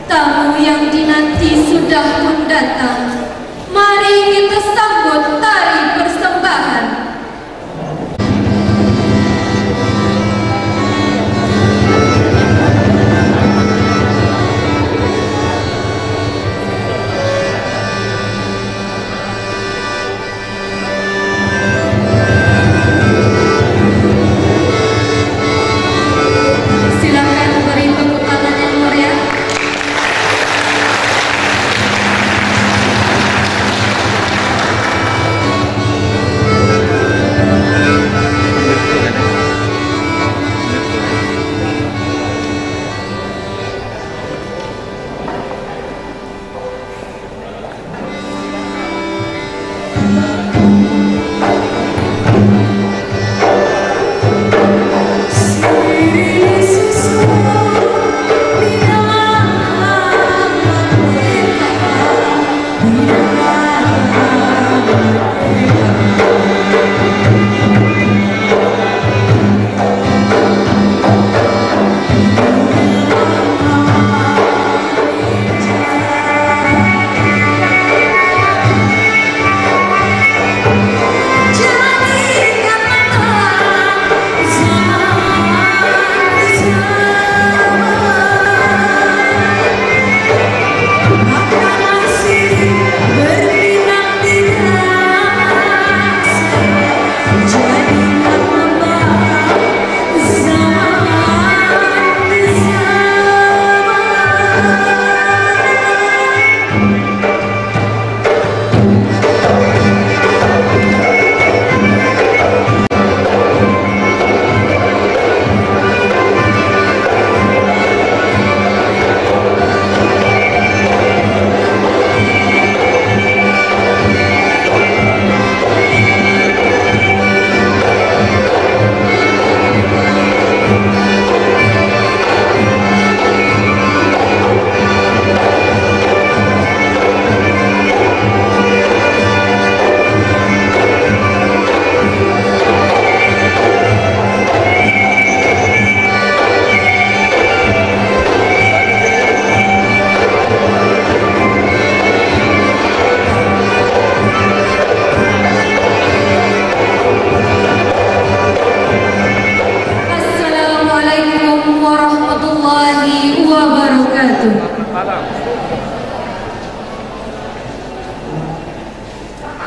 Tamu yang dinanti sudah pun datang. Mari kita sambut tari persembahan.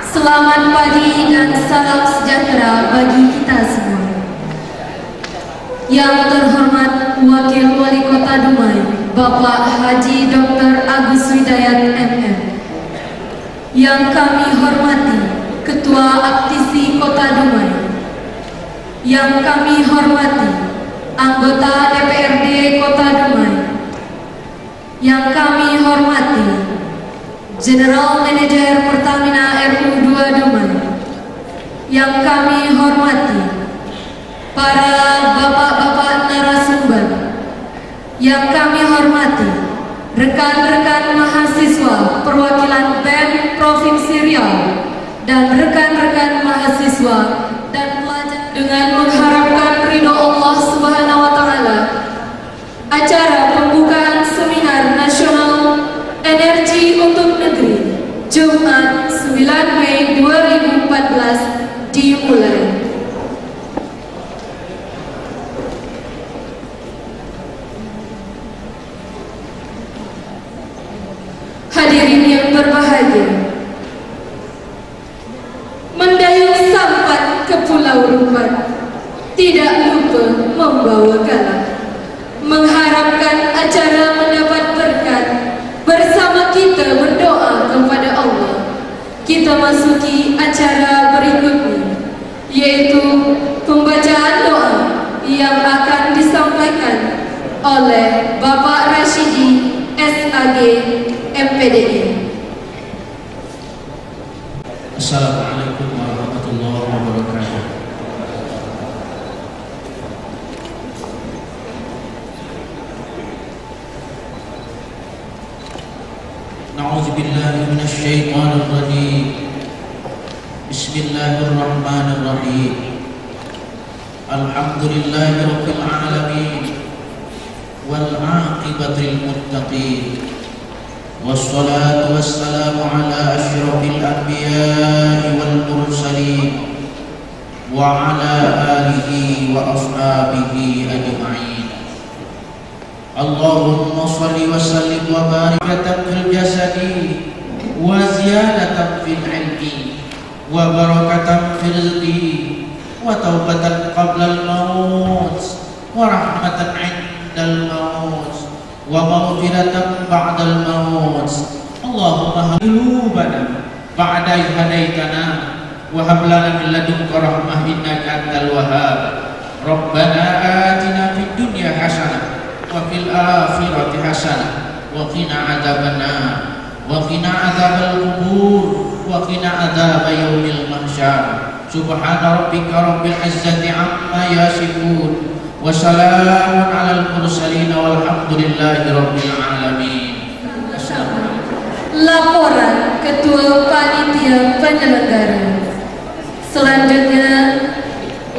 Selamat pagi dan salam sejahtera bagi kita semua. Yang terhormat Wakil Wali Kota Dumai, Bapak Haji Dr. Agus Widayat MM. Yang kami hormati Ketua Aktisi Kota Dumai. Yang kami hormati anggota DPRD Kota Dumai. Yang kami hormati General Manager Pertamina RU2 Dumai. Yang kami hormati para bapak-bapak narasumber. Yang kami hormati rekan-rekan mahasiswa perwakilan BEM Provinsi Riau dan rekan-rekan mahasiswa dan pelajar. Dengan mengharapkan ridho Allah Subhanahu wa Ta'ala, acara pembukaan Seminar Nasional Energi untuk Negeri Jumat 9 Mei 2014 dimulai. Hadirin yang berbahagia, mendayung sampan ke Pulau Rupan, tidak lupa membawa galah. Mengharapkan acara mendapat berkat, bersama kita berdoa kepada Allah. Kita masuki acara berikutnya. yaitu pembacaan doa yang akan disampaikan oleh Bapak Rashidi SAG MPDI. Assalamualaikum warahmatullahi wabarakatuh. Na'udzubillahi minasyaitonir rajim. Bismillahirrahmanirrahim. Alhamdulillahirabbil alamin wal 'aqibatul muttaqin. Wassalatu wassalamu ala asyrafil anbiya'i wal mursalin wa ala alihi wa ashabihi ajma'in. Allahumma shalli wa sallim wa barik fil jasadi wa ziyadatan fil ilmi wa barakatan fil rizqi wa taubatan qabla al-maut wa rahmatan 'indal maut wa maghfiratan ba'dal maut. Allahumma qulubana ba'da idh hadaitana wa hab lana min ladunka rahmah innaka antal wahhab. Rabbana atina fid dunya hasanah wa fil akhirati hasanah wa qina adzabannar wa qina adzabal qubur wa qina adzab yaumil mahsyar. Subhana rabbika rabbil izzati amma yasifun wa salamun alal mursalin walhamdulillahi rabbil alamin. Laporan Ketua Panitia Penyelenggara. Selanjutnya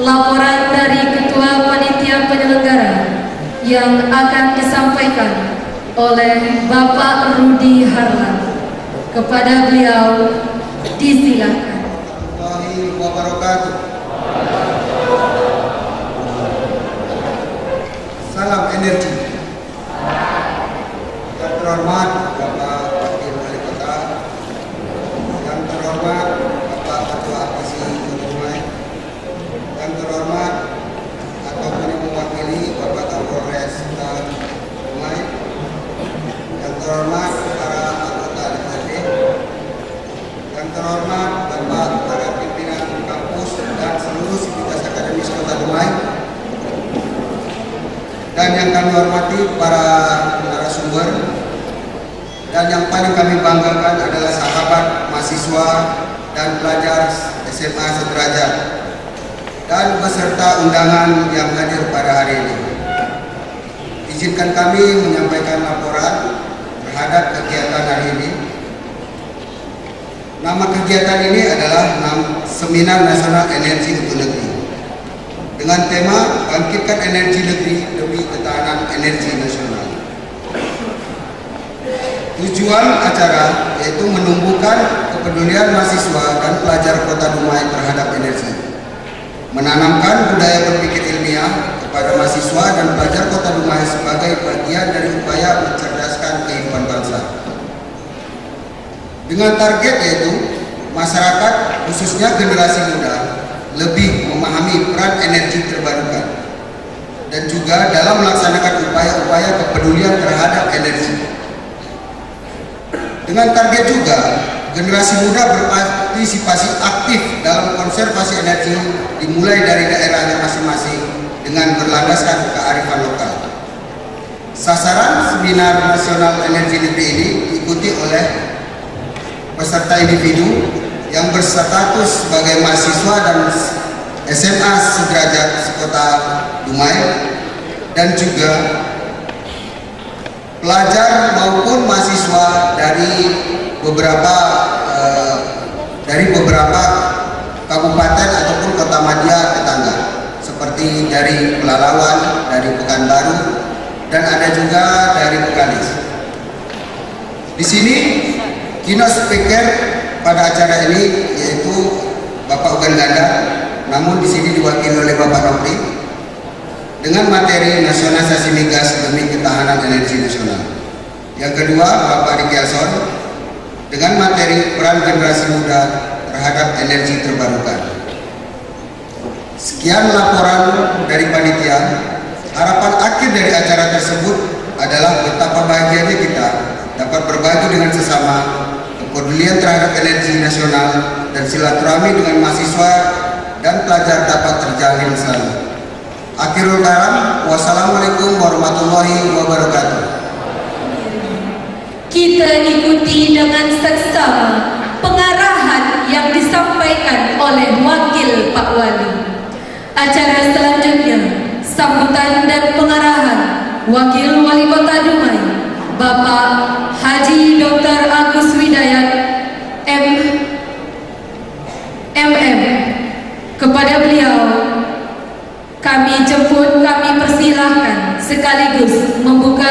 laporan dari Ketua Panitia Penyelenggara yang akan disampaikan oleh Bapak Rudi Harlan. Kepada beliau disilakan. Warahmatullahi wabarakatuh. Salam energi. Yang terhormat Bapak Wakil Wali Kota, yang terhormat Bapak Ketua APC Kota Dumai, yang terhormat ataupun yang mewakili Bapak Kapolres Kota Dumai, yang terhormat para anggota DPRD, yang terhormat Bapak para pimpinan kampus dan seluruh sivitas akademis Kota Dumai, dan yang kami hormati para narasumber, dan yang paling kami banggakan adalah sahabat mahasiswa dan pelajar SMA sederajat dan beserta undangan yang hadir pada hari ini. Izinkan kami menyampaikan laporan terhadap kegiatan hari ini. Nama kegiatan ini adalah Seminar Nasional Energi untuk Negeri dengan tema Bangkitkan Energi Negeri demi Ketahanan Energi Nasional. Tujuan acara yaitu menumbuhkan kepedulian mahasiswa dan pelajar Kota Dumai terhadap energi, menanamkan budaya berpikir ilmiah kepada mahasiswa dan pelajar Kota Dumai sebagai bagian dari upaya mencerdaskan kehidupan bangsa. Dengan target yaitu masyarakat khususnya generasi muda lebih memahami peran energi terbarukan dan juga dalam melaksanakan upaya-upaya kepedulian terhadap energi. Dengan target juga generasi muda berpartisipasi aktif dalam konservasi energi dimulai dari daerahnya masing-masing dengan berlandaskan kearifan lokal. Sasaran Seminar Nasional Energi Negeri ini diikuti oleh peserta individu yang berstatus sebagai mahasiswa dan SMA sederajat Kota Dumai dan juga pelajar maupun mahasiswa dari beberapa kabupaten ataupun kota madya tetangga seperti dari Pelalawan, dari Pekanbaru, dan ada juga dari Bekalis. Di sini keynote speaker pada acara ini yaitu Bapak Ugan Ganda, namun di sini diwakili oleh Bapak Nopri dengan materi nasionalisasi migas demi ketahanan energi nasional. Yang kedua, Bapak Riki Alson dengan materi peran generasi muda terhadap energi terbarukan. Sekian laporan dari panitia. Harapan akhir dari acara tersebut adalah betapa bahagianya kita dapat berbagi dengan sesama kepedulian terhadap energi nasional dan silaturahmi dengan mahasiswa dan pelajar Akhirul kalam, wassalamualaikum warahmatullahi wabarakatuh. Kita ikuti dengan seksama pengarahan yang disampaikan oleh Wakil Pak Wali. Acara selanjutnya, sambutan dan pengarahan Wakil Wali Kota Dumai, Bapak Haji Dr. Agus Widayat MM. Kepada beliau kami jemput, kami persilahkan sekaligus membuka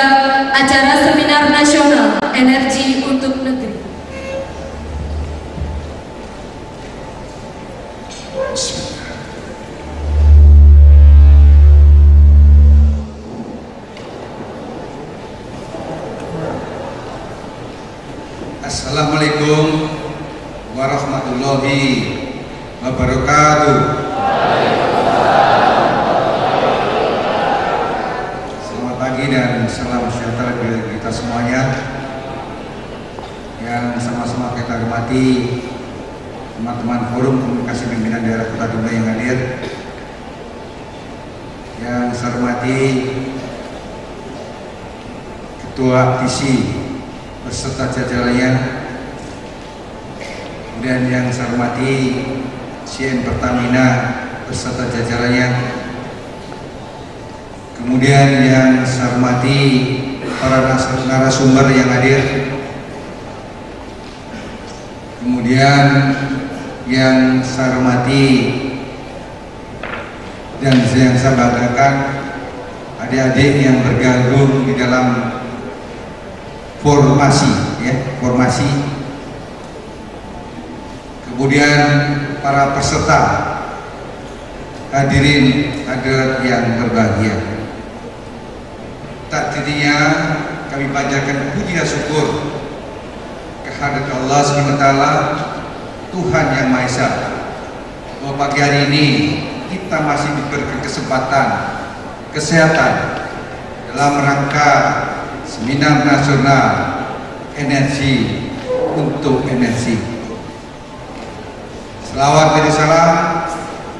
acara seminar nasional energi untuk negeri. Assalamualaikum warahmatullahi wabarakatuh. Selamat pagi dan salam sejahtera bagi kita semuanya yang sama-sama kita hormati teman-teman Forum Komunikasi Pimpinan Daerah Kota Dumai yang hadir, yang saya hormati Ketua TISI beserta jajarannya, kemudian yang saya hormati CN Pertamina beserta jajarannya, kemudian yang saya hormati para narasumber yang hadir, kemudian yang saya hormati dan yang saya banggakan adik-adik yang bergabung di dalam formasi, formasi. Kemudian para peserta, hadirin hadirat yang berbahagia. Tak jadinya kami panjatkan puji dan syukur kehadirat Allah SWT, Tuhan Yang Maha Esa, bahwa pagi hari ini kita masih diberikan kesempatan kesehatan dalam rangka Seminar Nasional Energi untuk Energi. Selawat dan salam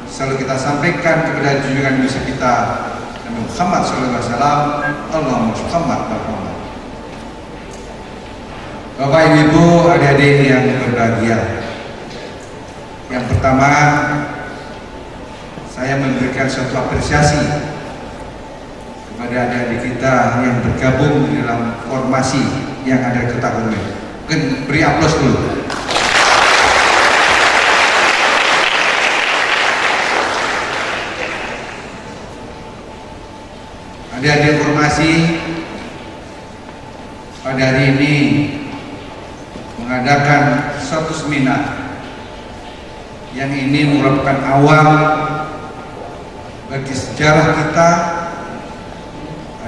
selalu kita sampaikan kepada junjungan besar kita Nabi Muhammad SAW. Allahumma Muhammad Muhammad. Bapak Ibu, adik-adik yang berbahagia, yang pertama saya memberikan suatu apresiasi kepada adik-adik kita yang bergabung di dalam formasi yang ada di Kota Dumai. Mungkin beri aplaus dulu. Adik-adik formasi pada hari ini mengadakan suatu seminar yang ini merupakan awal bagi sejarah kita,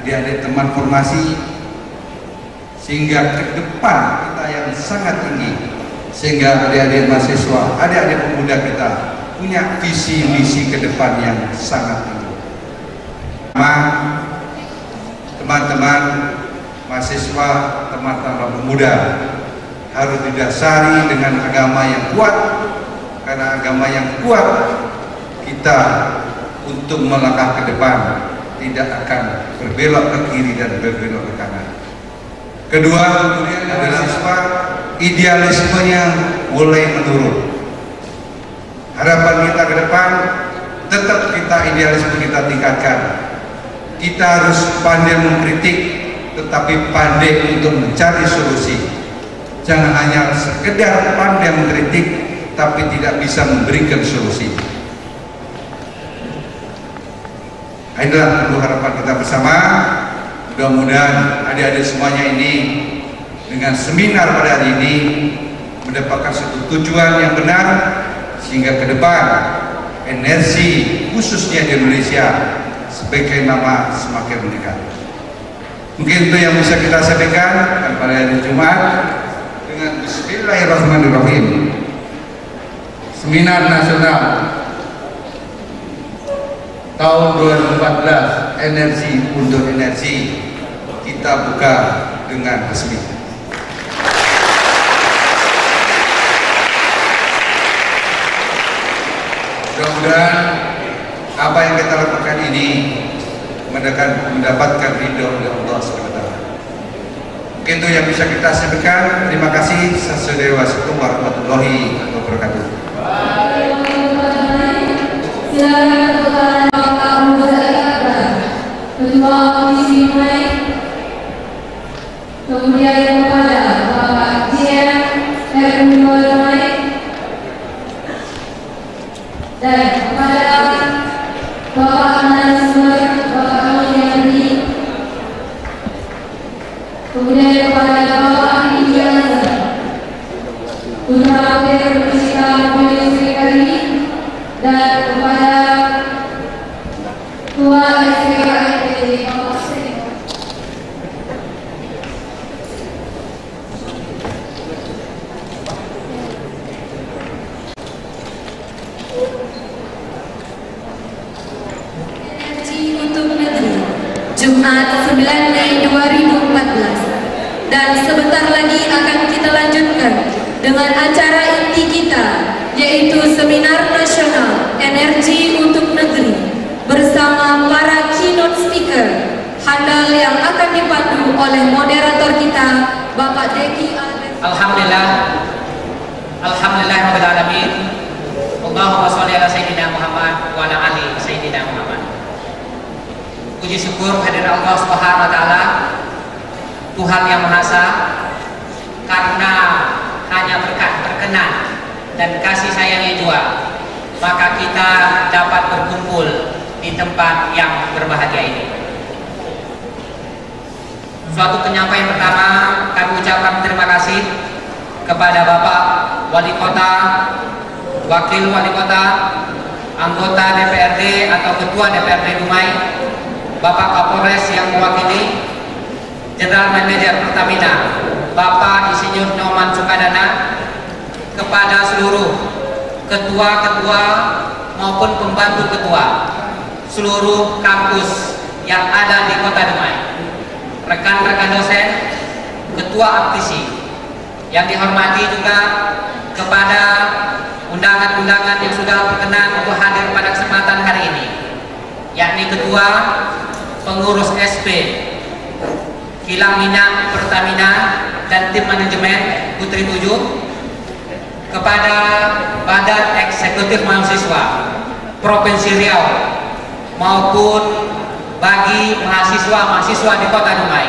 adik-adik teman formasi, sehingga ke depan kita yang sangat tinggi, sehingga adik-adik mahasiswa, adik-adik pemuda kita punya visi misi ke depan yang sangat tinggi. Teman-teman mahasiswa, teman-teman pemuda harus didasari dengan agama yang kuat, karena agama yang kuat kita untuk melangkah ke depan tidak akan berbelok ke kiri dan berbelok ke kanan. Kedua, kemudian adalah siswa idealismenya mulai menurun. Harapan kita ke depan tetap kita idealisme kita tingkatkan. Kita harus pandai mengkritik, tetapi pandai untuk mencari solusi. Jangan hanya sekedar pandai mengkritik, tapi tidak bisa memberikan solusi. Inilah perlu harapan kita bersama. Mudah-mudahan adik-adik semuanya ini dengan seminar pada hari ini mendapatkan satu tujuan yang benar, sehingga ke depan energi khususnya di Indonesia sebagai nama semakin meningkat. Mungkin itu yang bisa kita sampaikan pada hari Jumat dengan Bismillahirrahmanirrahim. Seminar Nasional tahun 2014 Energi untuk Energi kita buka dengan resmi. Mudah-mudahan apa yang kita lakukan ini mendapatkan ridho dari Allah SWT. Mungkin itu yang bisa kita sampaikan. Terima kasih. Assalamualaikum warahmatullahi wabarakatuh. Kemudian kepada Bapak Jian dan kepada Bapak Nasir, Bapak Mulyadi, kemudian kepada Bapak Ijazah, Putra Wakil Presiden Sekali, dan kepada Ketua SPKI Bapak Sri. Jumat 9 Mei 2014, dan sebentar lagi akan kita lanjutkan dengan acara inti kita, yaitu Seminar Nasional Energi untuk Negeri bersama para keynote speaker handal yang akan dipandu oleh moderator kita, Bapak Deki Alberto. Alhamdulillahirabbil alamin. Allahumma sholli ala sayyidina Muhammad wa ala ali sayyidina Muhammad. Puji syukur kehadirat Allah Subhanahu wa taala, Tuhan yang Maha Esa, karena hanya berkat, berkenan dan kasih sayangnya juga, maka kita dapat berkumpul di tempat yang berbahagia ini. Suatu penyampaian pertama, kami ucapkan terima kasih kepada Bapak Wali Kota, Wakil Wali Kota, anggota DPRD atau Ketua DPRD Dumai, Bapak Kapolres yang mewakili, General Manager Pertamina, Bapak Insinyur Nyoman Sukadana, kepada seluruh ketua-ketua maupun pembantu ketua seluruh kampus yang ada di Kota Dumai, rekan-rekan dosen, ketua aptisi, yang dihormati juga kepada undangan-undangan yang sudah berkenan untuk hadir pada kesempatan hari ini, yakni ketua pengurus SP Kilang Minyak Pertamina dan tim manajemen Putri 7, kepada Badan Eksekutif Mahasiswa Provinsi Riau maupun bagi mahasiswa-mahasiswa di Kota Dumai,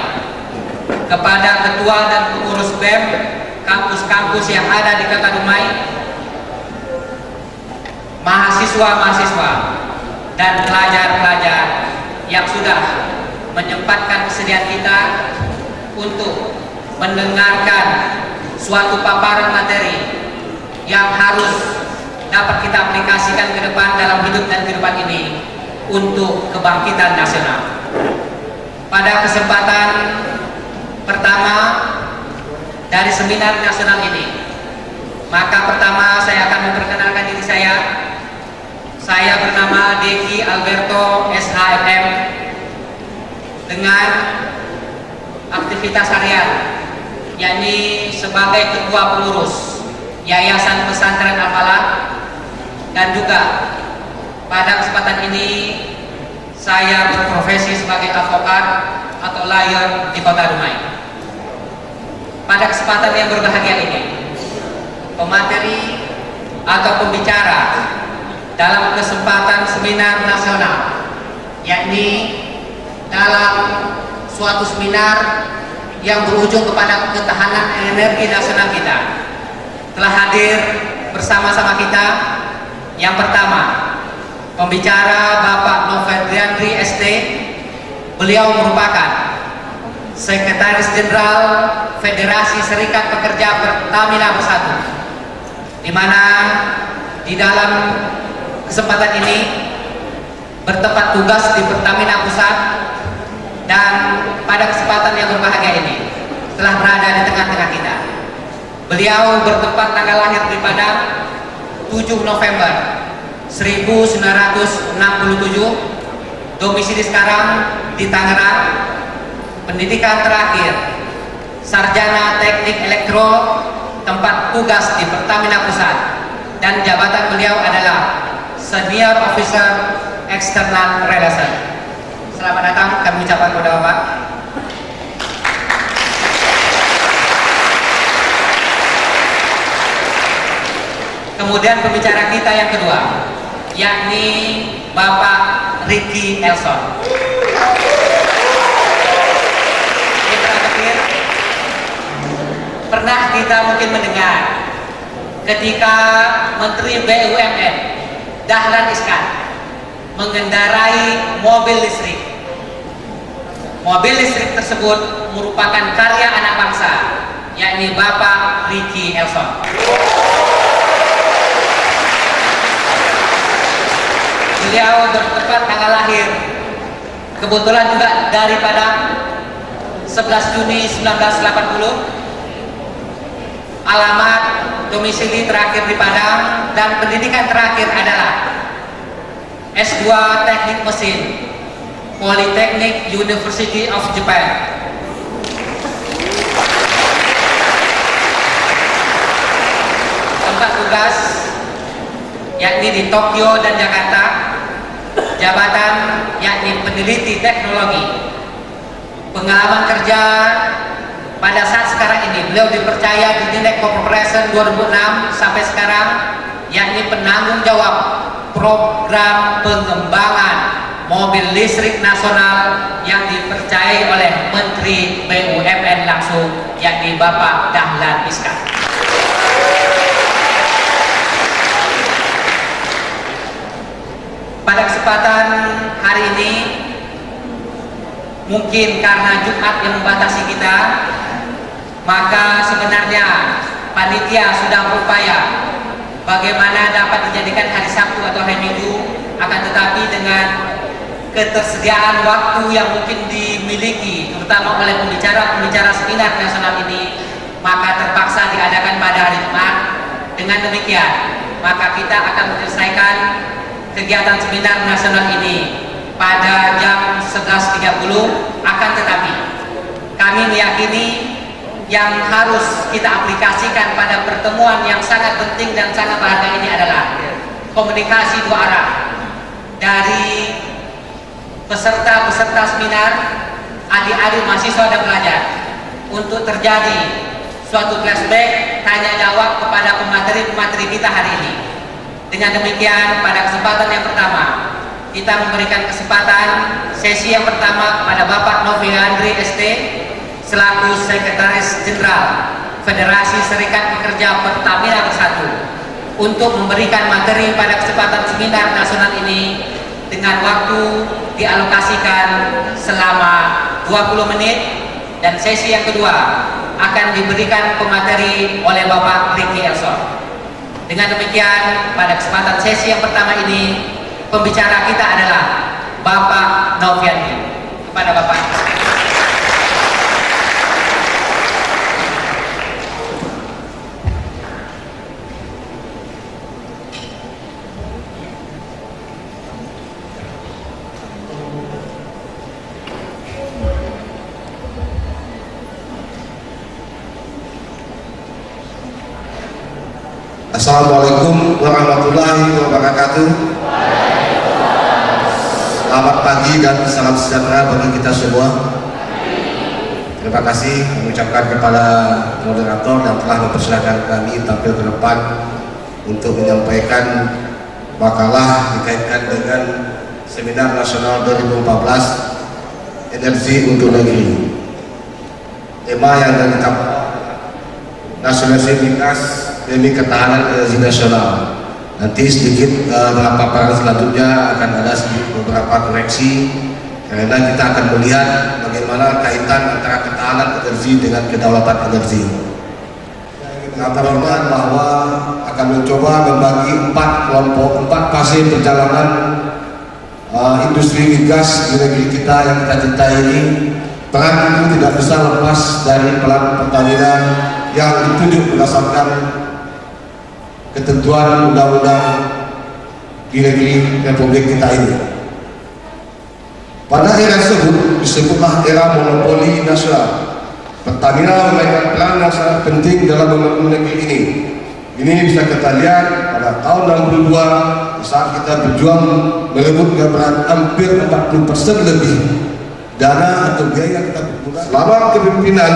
kepada ketua dan pengurus BEM kampus-kampus yang ada di Kota Dumai, mahasiswa-mahasiswa dan pelajar-pelajar yang sudah menyempatkan kesediaan kita untuk mendengarkan suatu paparan materi yang harus dapat kita aplikasikan ke depan dalam hidup dan kehidupan ini untuk kebangkitan nasional. Pada kesempatan pertama dari seminar nasional ini, maka pertama saya akan memperkenalkan diri saya. Saya bernama Deki Alberto SHMM, dengan aktivitas harian yakni sebagai ketua pengurus Yayasan Pesantren Al-Falah, dan juga pada kesempatan ini saya berprofesi sebagai advokat atau lawyer di Kota Dumai. Pada kesempatan yang berbahagia ini, pemateri atau pembicara dalam kesempatan seminar nasional, yakni dalam suatu seminar yang berujung kepada ketahanan energi nasional kita, telah hadir bersama-sama kita. Yang pertama, pembicara Bapak Novendriandri ST. Beliau merupakan Sekretaris Jenderal Federasi Serikat Pekerja Pertamina Bersatu, di mana di dalam kesempatan ini bertempat tugas di Pertamina Pusat, dan pada kesempatan yang berbahagia ini telah berada di tengah-tengah kita. Beliau bertempat tanggal lahir di Padang 7 November 1967, domisili sekarang di Tangerang, pendidikan terakhir sarjana teknik elektro, tempat tugas di Pertamina Pusat, dan jabatan beliau adalah Senior Officer External Relation. Selamat datang, kami ucapkan kepada Bapak. Kemudian pembicara kita yang kedua, yakni Bapak Ricky Elson. Ini terakhir, pernah kita mungkin mendengar ketika Menteri BUMN Dahlan Iskan mengendarai mobil listrik. Mobil listrik tersebut merupakan karya anak bangsa, yakni Bapak Ricky Elson. Beliau bertempat tanggal lahir kebetulan juga dari Padang, 11 Juni 1980. Alamat domisili terakhir di Padang, dan pendidikan terakhir adalah S2 Teknik Mesin, Polytechnic University of Japan. Tempat tugas yakni di Tokyo dan Jakarta. Jabatan yakni peneliti teknologi. Pengalaman kerja pada saat sekarang ini beliau dipercaya di Dinek Corporation 2006 sampai sekarang, yakni penanggung jawab program pengembangan mobil listrik nasional yang dipercayai oleh Menteri BUMN langsung, yakni Bapak Dahlan Iskan. Pada kesempatan hari ini, mungkin karena Jumat yang membatasi kita, maka sebenarnya panitia sudah berupaya bagaimana dapat dijadikan hari Sabtu atau hari Minggu, akan tetapi dengan ketersediaan waktu yang mungkin dimiliki terutama oleh pembicara-pembicara seminar nasional ini, maka terpaksa diadakan pada hari Jumat. Dengan demikian, maka kita akan menyelesaikan kegiatan seminar nasional ini pada jam 11.30. Akan tetapi kami meyakini yang harus kita aplikasikan pada pertemuan yang sangat penting dan sangat berharga ini adalah komunikasi dua arah dari peserta-peserta seminar, adik-adik mahasiswa dan pelajar, untuk terjadi suatu flashback tanya jawab kepada pemateri-pemateri kita hari ini. Dengan demikian, pada kesempatan yang pertama kita memberikan kesempatan sesi yang pertama kepada Bapak Novi Andri ST selaku Sekretaris Jenderal Federasi Serikat Pekerja Pertamina Bersatu untuk memberikan materi pada kesempatan seminar nasional ini dengan waktu dialokasikan selama 20 menit, dan sesi yang kedua akan diberikan pemateri oleh Bapak Ricky Elson. Dengan demikian, pada kesempatan sesi yang pertama ini pembicara kita adalah Bapak Noviandi. Kepada Bapak. Assalamualaikum warahmatullahi wabarakatuh. Selamat pagi dan salam sejahtera bagi kita semua. Terima kasih mengucapkan kepada moderator yang telah mempersilahkan kami tampil ke depan untuk menyampaikan makalah dikaitkan dengan Seminar Nasional 2014 Energi untuk Negeri. Tema yang ditangkap nasionalitas demi ketahanan energi nasional. Nanti sedikit dalam paparan selanjutnya akan ada beberapa koreksi karena kita akan melihat bagaimana kaitan antara ketahanan energi dengan kedaulatan energi. Kata bahwa akan mencoba membagi 4 kelompok, 4 fase perjalanan industri migas di negeri kita yang kita cintai ini. Peran itu tidak bisa lepas dari peran Pertamina yang ditunjuk berdasarkan ketentuan undang-undang di negeri Republik kita ini. Pada era tersebut disebutlah era monopoli nasional. Pertamina memainkan peran yang sangat penting dalam membangun negeri ini. Ini bisa kita lihat pada tahun 62 saat kita berjuang merebut gambaran hampir 40% lebih dana atau biaya yang kita perlukan selama kepemimpinan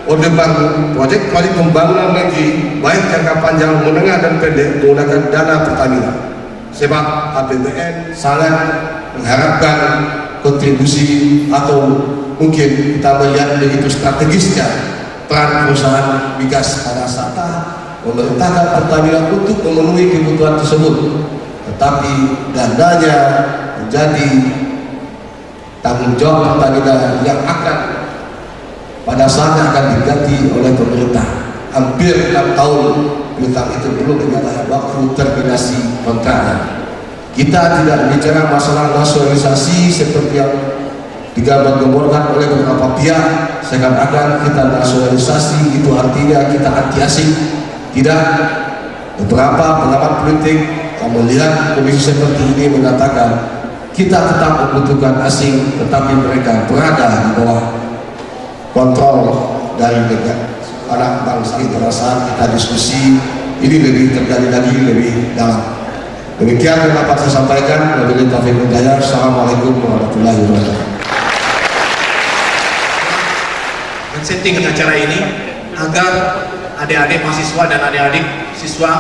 Orde Baru. Proyek-proyek pembangunan negeri baik jangka panjang, menengah dan pendek menggunakan dana Pertamina. Sebab APBN sangat mengharapkan kontribusi atau mungkin kita melihat begitu strategisnya peran perusahaan migas pada saat memerintahkan Pertamina untuk memenuhi kebutuhan tersebut, tetapi dananya menjadi tanggung jawab Pertamina yang akan pada saatnya akan diganti oleh pemerintah. Hampir 6 tahun piutang itu belum menyatakan waktu terminasi kontraknya. Kita tidak bicara masalah nasionalisasi seperti yang digambar-gambarkan oleh beberapa pihak, seakan-akan kita nasionalisasi itu artinya kita anti asing. Tidak. Beberapa pengamat politik yang melihat kondisi seperti ini mengatakan kita tetap membutuhkan asing, tetapi mereka berada di bawah kontrol dari negara anak bangsa kita. Saat kita diskusi ini lebih tergali lagi, lebih dalam. Demikian yang dapat saya sampaikan. Wabillahi taufiq wal hidayah. Assalamualaikum warahmatullahi wabarakatuh. Men-setting acara ini agar adik-adik mahasiswa dan adik-adik siswa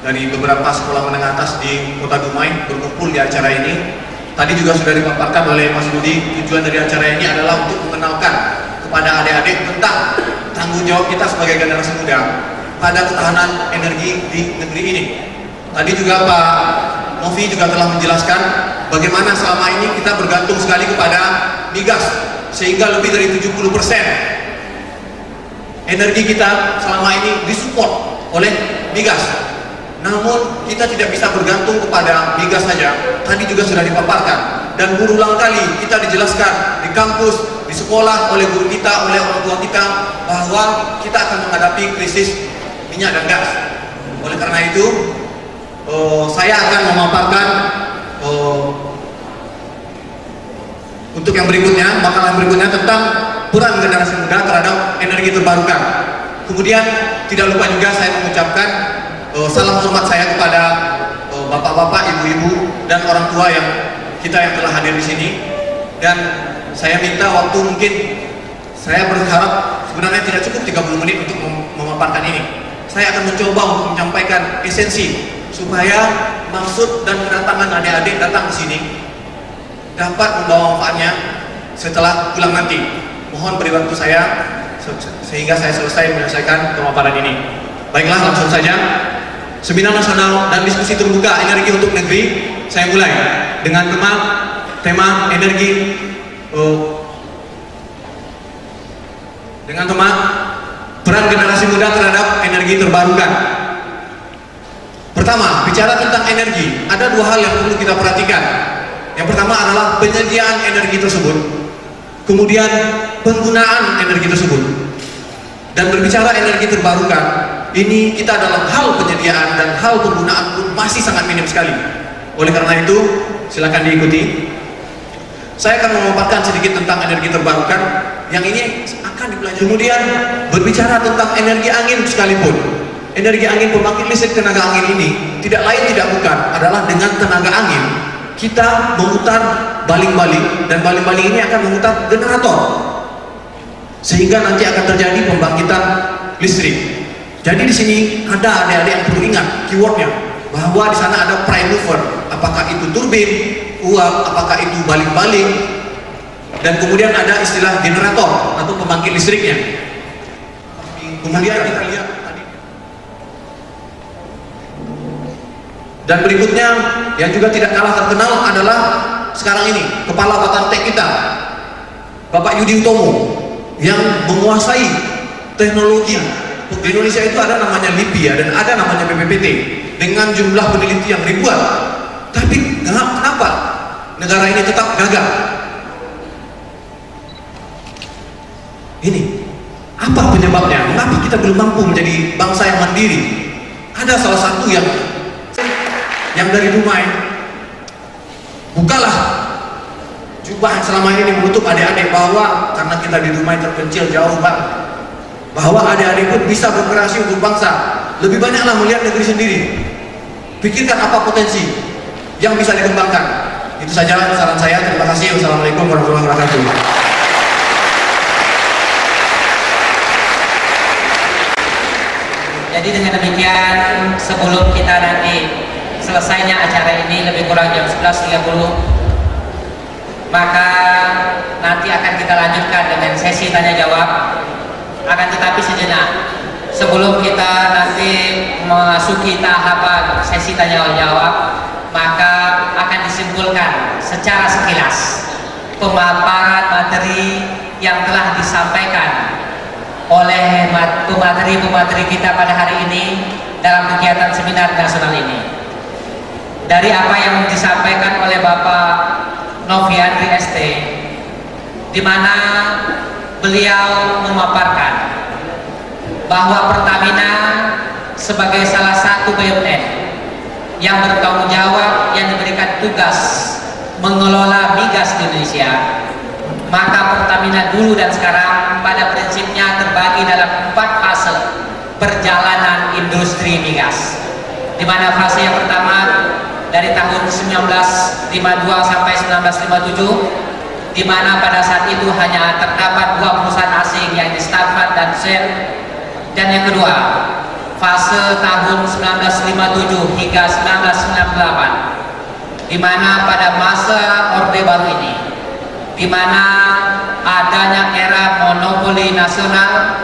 dari beberapa sekolah menengah atas di Kota Dumai berkumpul di acara ini. Tadi juga sudah dipaparkan oleh Mas Budi, tujuan dari acara ini adalah untuk mengenalkan kepada adik-adik tentang tanggung jawab kita sebagai generasi muda pada ketahanan energi di negeri ini. Tadi juga Pak Novi juga telah menjelaskan bagaimana selama ini kita bergantung sekali kepada migas, sehingga lebih dari 70% energi kita selama ini disupport oleh migas. Namun kita tidak bisa bergantung kepada migas saja. Tadi juga sudah dipaparkan dan berulang kali kita dijelaskan di kampus, di sekolah, oleh guru kita, oleh orang tua kita, bahwa kita akan menghadapi krisis minyak dan gas. Oleh karena itu saya akan memaparkan untuk yang berikutnya, makalah berikutnya tentang peran generasi muda terhadap energi terbarukan. Kemudian tidak lupa juga saya mengucapkan salam hormat saya kepada bapak-bapak, ibu-ibu dan orang tua yang telah hadir di sini. Dan saya minta waktu, mungkin saya berharap sebenarnya tidak cukup 30 menit untuk memaparkan ini. Saya akan mencoba untuk menyampaikan esensi supaya maksud dan kedatangan adik-adik datang ke sini dapat membawa manfaatnya setelah pulang nanti. Mohon beri waktu saya sehingga saya selesai menyelesaikan pemaparan ini. Baiklah, langsung saja. Seminar nasional dan diskusi terbuka energi untuk negeri saya mulai dengan tema energi dengan tema peran generasi muda terhadap energi terbarukan. Pertama, bicara tentang energi, ada dua hal yang perlu kita perhatikan. Yang pertama adalah penyediaan energi tersebut, kemudian penggunaan energi tersebut. Dan berbicara energi terbarukan, ini kita dalam hal penyediaan dan hal penggunaan pun masih sangat minim sekali. Oleh karena itu, silakan diikuti. Saya akan memaparkan sedikit tentang energi terbarukan yang ini akan dipelajari. Kemudian berbicara tentang energi angin sekalipun. Energi angin, pembangkit listrik tenaga angin ini tidak lain tidak bukan adalah dengan tenaga angin kita memutar baling-baling, dan baling-baling ini akan memutar generator sehingga nanti akan terjadi pembangkitan listrik. Jadi di sini ada adik-adik yang perlu ingat keywordnya, bahwa di sana ada prime mover, apakah itu turbin, uap, apakah itu baling-baling, dan kemudian ada istilah generator atau pembangkit listriknya. Kemudian kita lihat tadi. Dan berikutnya yang juga tidak kalah terkenal adalah sekarang ini kepala Batantek kita, Bapak Yudi Utomo, yang menguasai teknologi. Di Indonesia itu ada namanya LIPI ya, dan ada namanya BPPT dengan jumlah peneliti yang ribuan. Tapi kenapa negara ini tetap gagal? Ini apa penyebabnya? Mengapa kita belum mampu menjadi bangsa yang mandiri? Ada salah satu yang dari Dumai. Bukalah jubah yang selama ini menutup adik-adik, bahwa karena kita di Dumai terpencil jauh banget, bahwa adik-adik pun bisa berkreasi untuk bangsa. Lebih banyaklah melihat negeri sendiri. pikirkan apa potensi yang bisa dikembangkan. Itu saja saran saya. Terima kasih. Wassalamualaikum warahmatullahi wabarakatuh. Jadi dengan demikian, sebelum kita nanti selesainya acara ini lebih kurang jam 11.30, maka nanti akan kita lanjutkan dengan sesi tanya jawab. Akan tetapi sejenak sebelum kita nanti memasuki tahapan sesi tanya jawab, maka akan disimpulkan secara sekilas pemaparan materi yang telah disampaikan oleh pemateri kita pada hari ini dalam kegiatan seminar nasional ini. Dari apa yang disampaikan oleh Bapak Noviandri ST, di mana beliau memaparkan bahwa Pertamina sebagai salah satu BUMN yang bertanggung jawab, yang diberikan tugas mengelola migas di Indonesia, maka Pertamina dulu dan sekarang pada prinsipnya terbagi dalam 4 fase perjalanan industri migas, di mana fase yang pertama dari tahun 1952 sampai 1957, di mana pada saat itu hanya terdapat 2 perusahaan asing, yaitu Starvat dan Shell. Dan yang kedua, fase tahun 1957 hingga 1998, di mana pada masa Orde Baru ini, di mana adanya era monopoli nasional,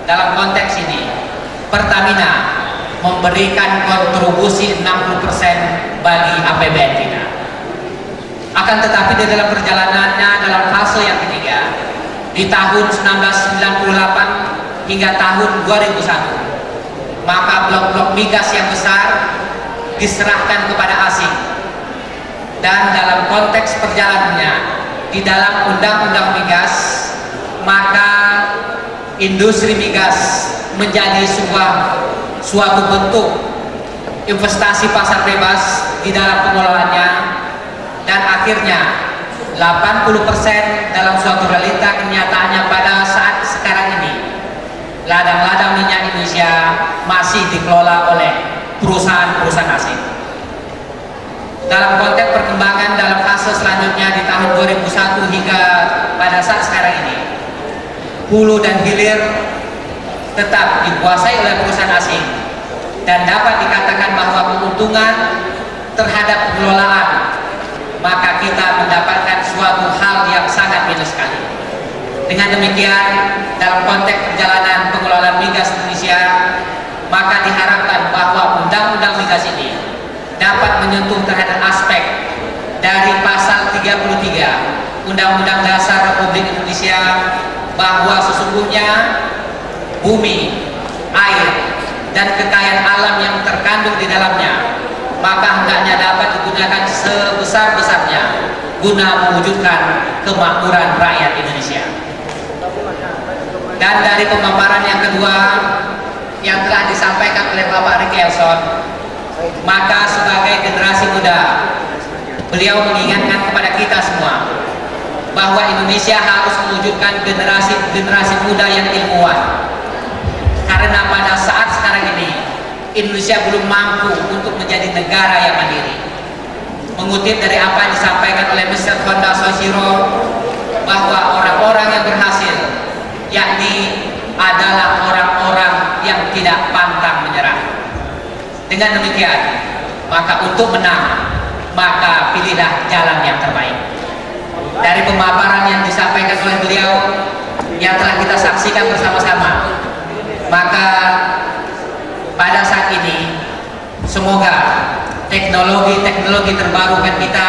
dalam konteks ini Pertamina memberikan kontribusi 60% bagi APBN kita. Akan tetapi di dalam perjalanannya dalam fase yang ketiga, di tahun 1998 hingga tahun 2001, maka blok-blok migas yang besar diserahkan kepada asing. Dan dalam konteks perjalanannya di dalam undang-undang migas, maka industri migas menjadi suatu bentuk investasi pasar bebas di dalam pengelolaannya, dan akhirnya 80% dalam suatu realita kenyataannya pada saat sekarang ini ladang-ladang minyak Indonesia masih dikelola oleh perusahaan-perusahaan asing. Dalam konteks perkembangan dalam fase selanjutnya di tahun 2001 hingga pada saat sekarang ini, hulu dan hilir tetap dikuasai oleh perusahaan asing, dan dapat dikatakan bahwa keuntungan terhadap pengelolaan, maka kita mendapatkan suatu hal yang sangat minus sekali. Dengan demikian, dalam konteks perjalanan pengelolaan migas Indonesia, maka diharapkan bahwa undang-undang migas ini dapat menyentuh terhadap aspek dari pasal 33 Undang-Undang Dasar Republik Indonesia, bahwa sesungguhnya bumi, air, dan kekayaan alam yang terkandung di dalamnya, maka hendaknya dapat digunakan sebesar-besarnya guna mewujudkan kemakmuran rakyat Indonesia. Dan dari pemaparan yang kedua yang telah disampaikan oleh Bapak Ricky Elson, maka sebagai generasi muda, beliau mengingatkan kepada kita semua bahwa Indonesia harus mewujudkan generasi muda yang ilmuwan. Karena pada saat sekarang ini Indonesia belum mampu untuk menjadi negara yang mandiri. Mengutip dari apa yang disampaikan oleh Mr. Honda Soichiro, bahwa orang-orang yang berhasil yakni adalah orang-orang yang tidak pantang menyerah. Dengan demikian, maka untuk menang, maka pilihlah jalan yang terbaik. Dari pemaparan yang disampaikan oleh beliau yang telah kita saksikan bersama-sama, maka pada saat ini semoga teknologi terbarukan kita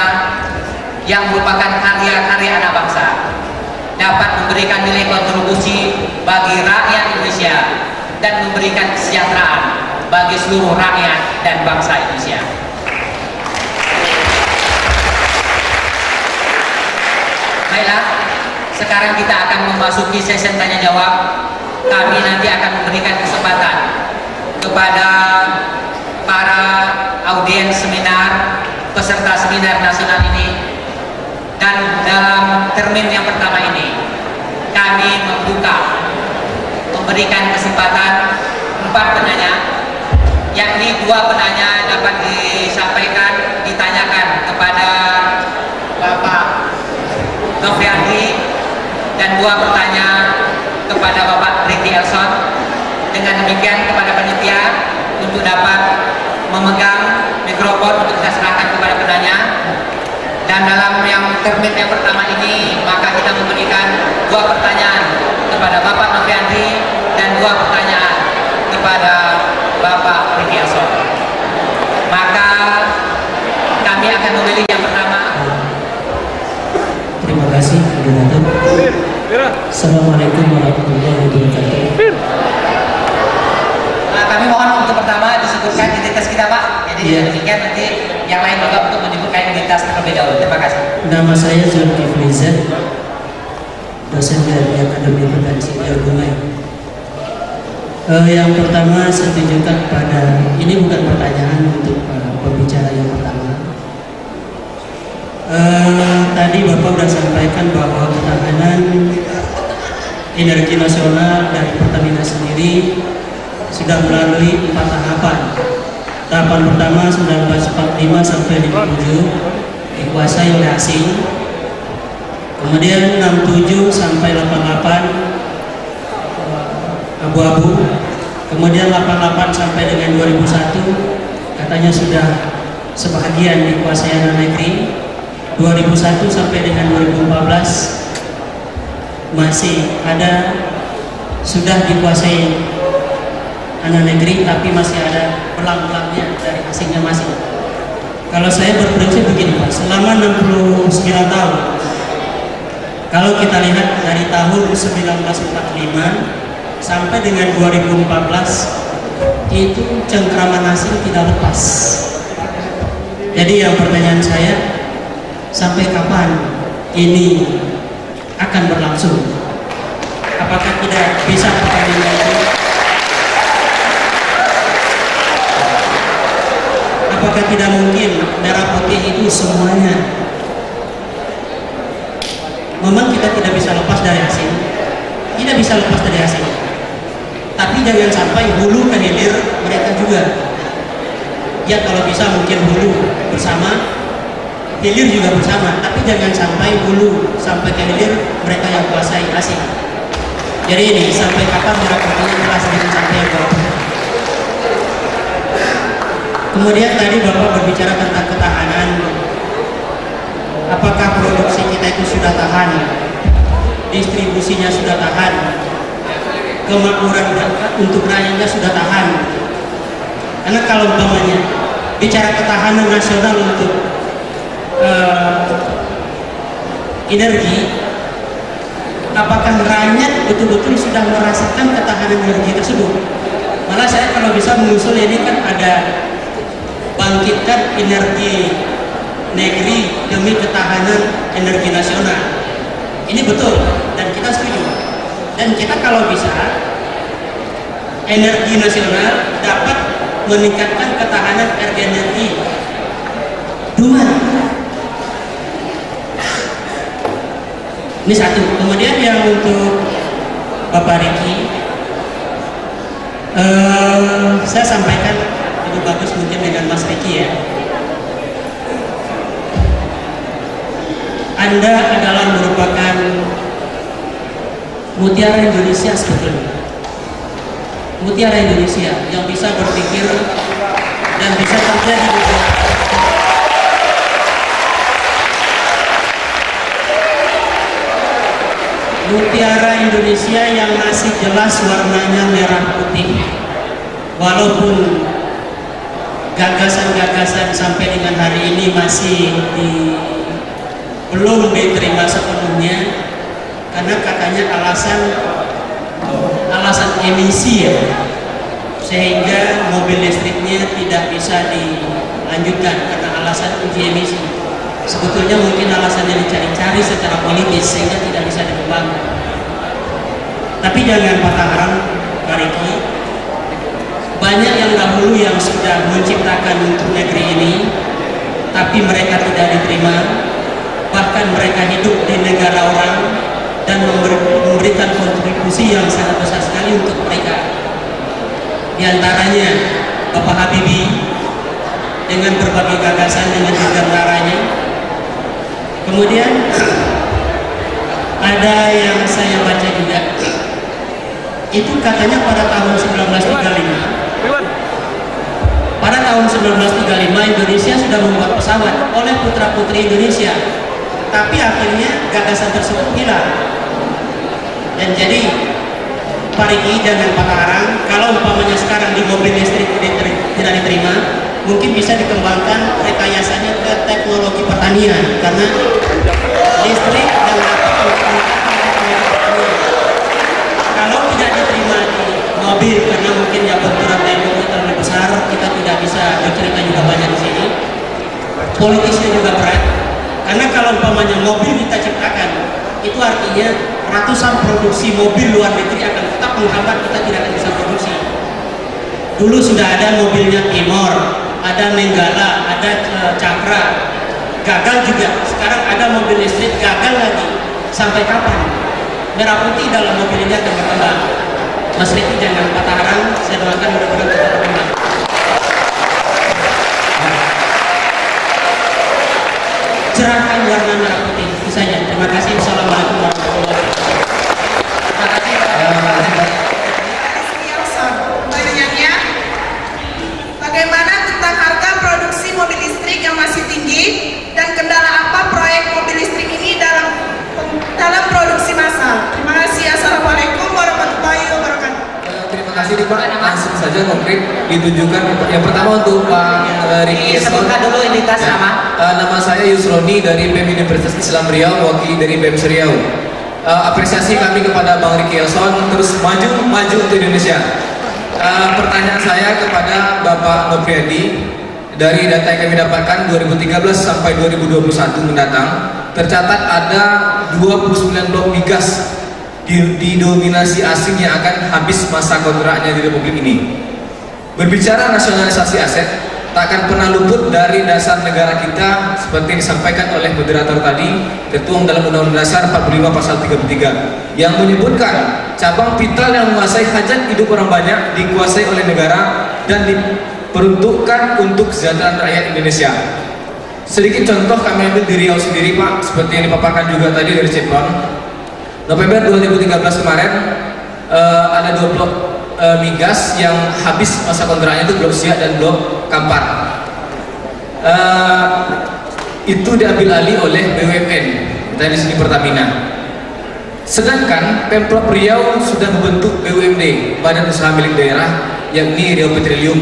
yang merupakan karya-karya anak bangsa dapat memberikan nilai kontribusi bagi rakyat Indonesia dan memberikan kesejahteraan bagi seluruh rakyat dan bangsa Indonesia. Baiklah, sekarang kita akan memasuki sesi tanya jawab. Kami nanti akan memberikan kesempatan kepada para audiens seminar, peserta seminar nasional ini. Dan dalam termin yang pertama ini, kami memberikan kesempatan 4 penanya, yakni 2 penanya dapat disampaikan, ditanyakan kepada Bapak Nofriandi, dan 2 pertanyaan kepada Bapak Ricky Elson. Dengan demikian kepada panitia untuk dapat memegang mikrofon untuk kita serahkan kepada penanya. Dan dalam yang termin yang pertama ini, maka kita memberikan 2 pertanyaan kepada Bapak Nofriandi dan 2 pertanyaan kepada Bapak Ricky Elson. Maka kami akan memilih yang pertama. Terima kasih, moderator. Assalamualaikum warahmatullahi wabarakatuh. Kami mohon untuk pertama disebutkan identitas kita, Pak. Jadi demikian nanti yang lain juga untuk menyebutkan identitas terlebih dahulu. Terima kasih. Nama saya Zulkifli Zain, dosen dari Akademi Pertanian Sipil Bungai. Yang pertama saya tunjukkan pada, ini bukan pertanyaan untuk pembicara yang pertama. Tadi Bapak sudah sampaikan bahwa ketahanan energi nasional dari Pertamina sendiri sudah melalui 4 tahapan. Tahapan pertama 1945 sampai 57 dikuasai oleh asing. Kemudian 67 sampai 88 abu-abu. Kemudian 88 sampai dengan 2001 katanya sudah sebahagian dikuasai anak negeri. 2001 sampai dengan 2014 masih ada, sudah dikuasai anak negeri, tapi masih ada belang-belangnya dari asingnya masih. Kalau saya berprinsip begini Pak, selama 69 tahun, kalau kita lihat dari tahun 1945 sampai dengan 2014 itu cengkraman asing tidak lepas. Jadi yang pertanyaan saya, sampai kapan ini akan berlangsung? Apakah tidak bisa Pertamina itu? Apakah tidak mungkin merah putih itu semuanya? Memang kita tidak bisa lepas dari asing, tidak bisa lepas dari asing. Tapi jangan sampai hulu ke hilir mereka juga. Ya kalau bisa mungkin hulu bersama, hilir juga bersama. Tapi jangan sampai hulu sampai ke hilir mereka yang kuasai asing. Jadi ini sampai kapan merah putihnya jelas dengan sampai yang bawah. Kemudian tadi Bapak berbicara tentang ketahanan. Apakah produksi kita itu sudah tahan? Distribusinya sudah tahan? Kemakmuran untuk rakyatnya sudah tahan? Karena kalau umpamanya bicara ketahanan nasional untuk energi, apakah rakyat betul-betul sudah merasakan ketahanan energi tersebut? Malah saya kalau bisa mengusul ini kan ada bangkitkan energi negeri demi ketahanan energi nasional. Ini betul dan kita setuju. Dan kita kalau bisa energi nasional dapat meningkatkan ketahanan energi. Dua. Ini satu. Kemudian yang untuk Bapak Ricky, saya sampaikan lebih bagus mungkin dengan Mas Ricky ya. Anda adalah merupakan mutiara Indonesia sebetulnya. Mutiara Indonesia yang bisa berpikir dan bisa kerja di dunia. Mutiara Indonesia yang masih jelas warnanya merah putih. Walaupun gagasan-gagasan sampai dengan hari ini masih belum diterima sepenuhnya, karena katanya alasan emisi ya, sehingga mobil listriknya tidak bisa dilanjutkan karena alasan uji emisi. Sebetulnya mungkin alasannya dicari-cari secara politis sehingga tidak bisa dikembangkan. Tapi jangan patah arang, Pak Ricky. Banyak yang dahulu yang sudah menciptakan untuk negeri ini, tapi mereka tidak diterima. Bahkan mereka hidup di negara orang dan memberikan kontribusi yang sangat besar sekali untuk mereka. Di antaranya Bapak Habibie, dengan berbagai gagasan dengan dirgantaranya. Kemudian ada yang saya baca juga, itu katanya pada tahun 1935 Indonesia sudah membuat pesawat oleh putra-putri Indonesia, tapi akhirnya gagasan tersebut hilang. Dan jadi Pak Riki dan Pak Arang, kalau umpamanya sekarang di mobil listrik tidak diterima, mungkin bisa dikembangkan rekayasanya ke teknologi pertanian, karena listrik dan kalau tidak diterima di mobil karena mungkin ya benturan temboknya terlalu besar, kita tidak bisa bercerita juga banyak di sini. Politisnya juga berat, karena kalau umpamanya mobil kita ciptakan, itu artinya ratusan produksi mobil luar negeri akan tetap menghambat, kita tidak akan bisa produksi. Dulu sudah ada mobilnya Timor, ada Menggala, ada Cakra, gagal juga. Sekarang ada mobil listrik, gagal lagi. Sampai kapan? Merah putih dalam mobil ini akan berkembang. Mas Riki jangan patah arang, saya doakan mudah-mudahan tetap berkembang. Cerahkan warna merah putih, itu saja. Terima kasih. Assalamualaikum warahmatullahi wabarakatuh. Terima kasih. Pertanyaannya, bagaimana tentang harga produksi mobil listrik yang masih tinggi dan kendala apa proyek mobil listrik ini dalam produksi massal? Terima kasih. Assalamualaikum warahmatullahi wabarakatuh. Terima kasih nih Pak. Langsung saja konkret ditujukan. Yang pertama untuk Pak Riki. Sebutkan dulu identitas nama. Nama saya Yusroni dari BEM Universitas Islam Riau, wakil dari BEM Riau. Apresiasi kami kepada Bang Riki Elson, terus maju untuk Indonesia. Pertanyaan saya kepada Bapak Nopriadi, dari data yang kami dapatkan 2013 sampai 2021 mendatang, tercatat ada 29 blok migas didominasi asing yang akan habis masa kontraknya di Republik ini. Berbicara nasionalisasi aset, tak akan pernah luput dari dasar negara kita seperti yang disampaikan oleh moderator tadi, tertuang dalam Undang-Undang Dasar 45 pasal 33 yang menyebutkan cabang vital yang menguasai hajat hidup orang banyak dikuasai oleh negara dan diperuntukkan untuk kesejahteraan rakyat Indonesia. Sedikit contoh kami ambil di Riau sendiri Pak, seperti yang dipaparkan juga tadi dari Cepron. November 2013 kemarin ada 2 blok migas yang habis masa kontraknya, itu Blok Siak dan Blok Kampar. Itu diambil alih oleh BUMN, kita di sini Pertamina. Sedangkan Pemprov Riau sudah membentuk BUMD, Badan Usaha Milik Daerah, yakni Riau Petroleum,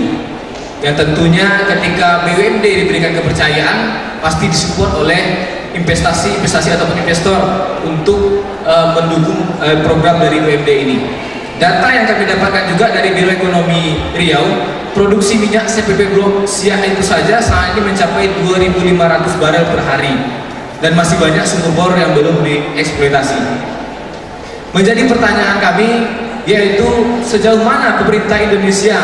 yang tentunya ketika BUMD diberikan kepercayaan pasti disupport oleh investasi ataupun investor untuk mendukung program dari BUMD ini. Data yang kami dapatkan juga dari Biro Ekonomi Riau, produksi minyak CPP Blok Siak itu saja saat ini mencapai 2.500 barel per hari, dan masih banyak sumber bor yang belum dieksploitasi. Menjadi pertanyaan kami, yaitu sejauh mana pemerintah Indonesia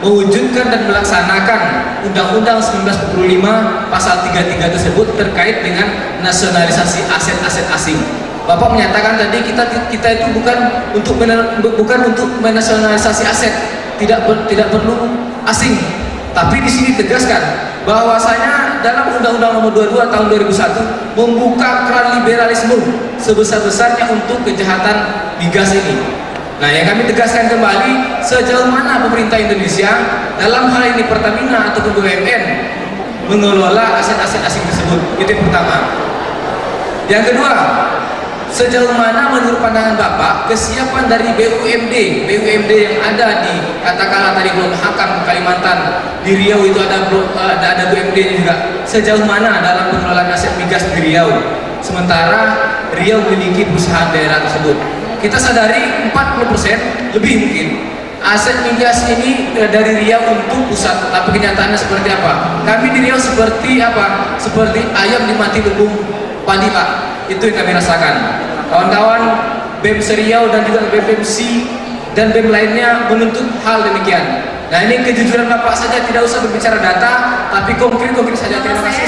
mewujudkan dan melaksanakan Undang-Undang 1945 pasal 33 tersebut terkait dengan nasionalisasi aset-aset asing. Bapak menyatakan tadi kita itu bukan untuk menasionalisasi aset, tidak perlu asing. Tapi di sini tegaskan bahwasanya dalam Undang-Undang Nomor 22 Tahun 2001 membuka keran liberalisme sebesar-besarnya untuk kejahatan migas ini. Nah, yang kami tegaskan kembali, sejauh mana pemerintah Indonesia dalam hal ini Pertamina ataupun BUMN mengelola aset-aset asing tersebut. Itu yang pertama. Yang kedua, sejauh mana menurut pandangan Bapak kesiapan dari BUMD yang ada di katakanlah tadi Blok Hakam Kalimantan, di Riau itu ada BUMD juga, sejauh mana dalam pengelolaan aset migas di Riau, sementara Riau memiliki perusahaan daerah tersebut. Kita sadari 40% lebih mungkin aset migas ini dari Riau untuk pusat, tapi kenyataannya seperti apa? Kami di Riau seperti apa? Seperti ayam dimati lumbung padi Pak. Itu yang kami rasakan. Kawan-kawan BEM Riau dan juga BEMC dan BEM lainnya menuntut hal demikian. Nah, ini kejujuran Bapak saja, tidak usah berbicara data, tapi konkret saja. Terima kasih.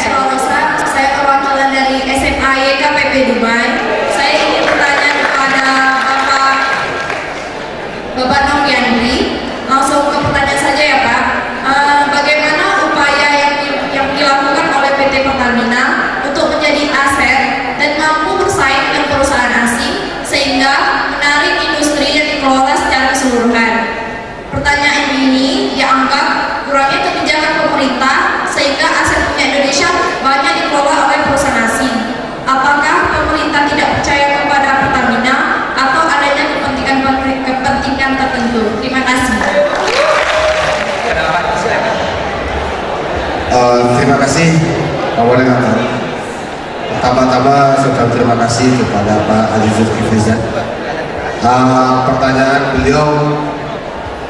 Saya perwakilan dari SMA YKPP Dubai. Saya ingin bertanya kepada Bapak Noviandri. Langsung ke pertanyaan saja ya Pak. Bagaimana upaya yang moderator. Pertama-tama saya ucapkan terima kasih kepada Pak Ali Zulkifli Zat. Pertanyaan beliau,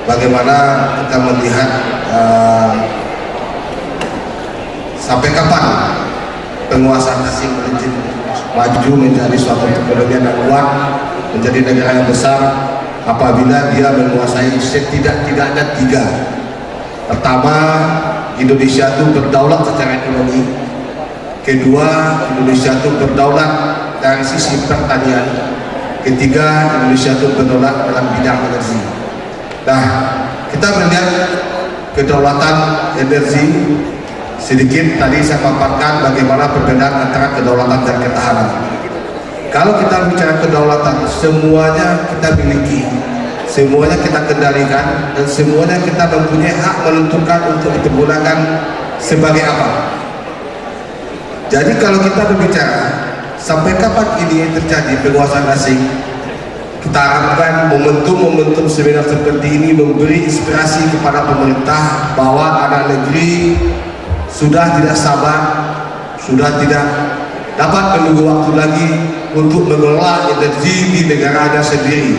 bagaimana kita melihat sampai kapan penguasa asing maju menjadi suatu ekonomi yang kuat, menjadi negara yang besar apabila dia menguasai setidak-tidaknya 3. Pertama, Indonesia itu berdaulat secara ekonomi. Kedua, Indonesia itu berdaulat dari sisi pertanian. Ketiga, Indonesia itu berdaulat dalam bidang energi. Nah, kita melihat kedaulatan energi. Sedikit tadi saya paparkan bagaimana perbedaan antara kedaulatan dan ketahanan. Kalau kita bicara kedaulatan, semuanya kita miliki, semuanya kita kendalikan, dan semuanya kita mempunyai hak menentukan untuk digunakan sebagai apa. Jadi kalau kita berbicara sampai kapan ini terjadi penguasaan asing, kita harapkan momentum-momentum seminar seperti ini memberi inspirasi kepada pemerintah bahwa anak negeri sudah tidak sabar, sudah tidak dapat menunggu waktu lagi untuk mengelola energi di negaranya sendiri.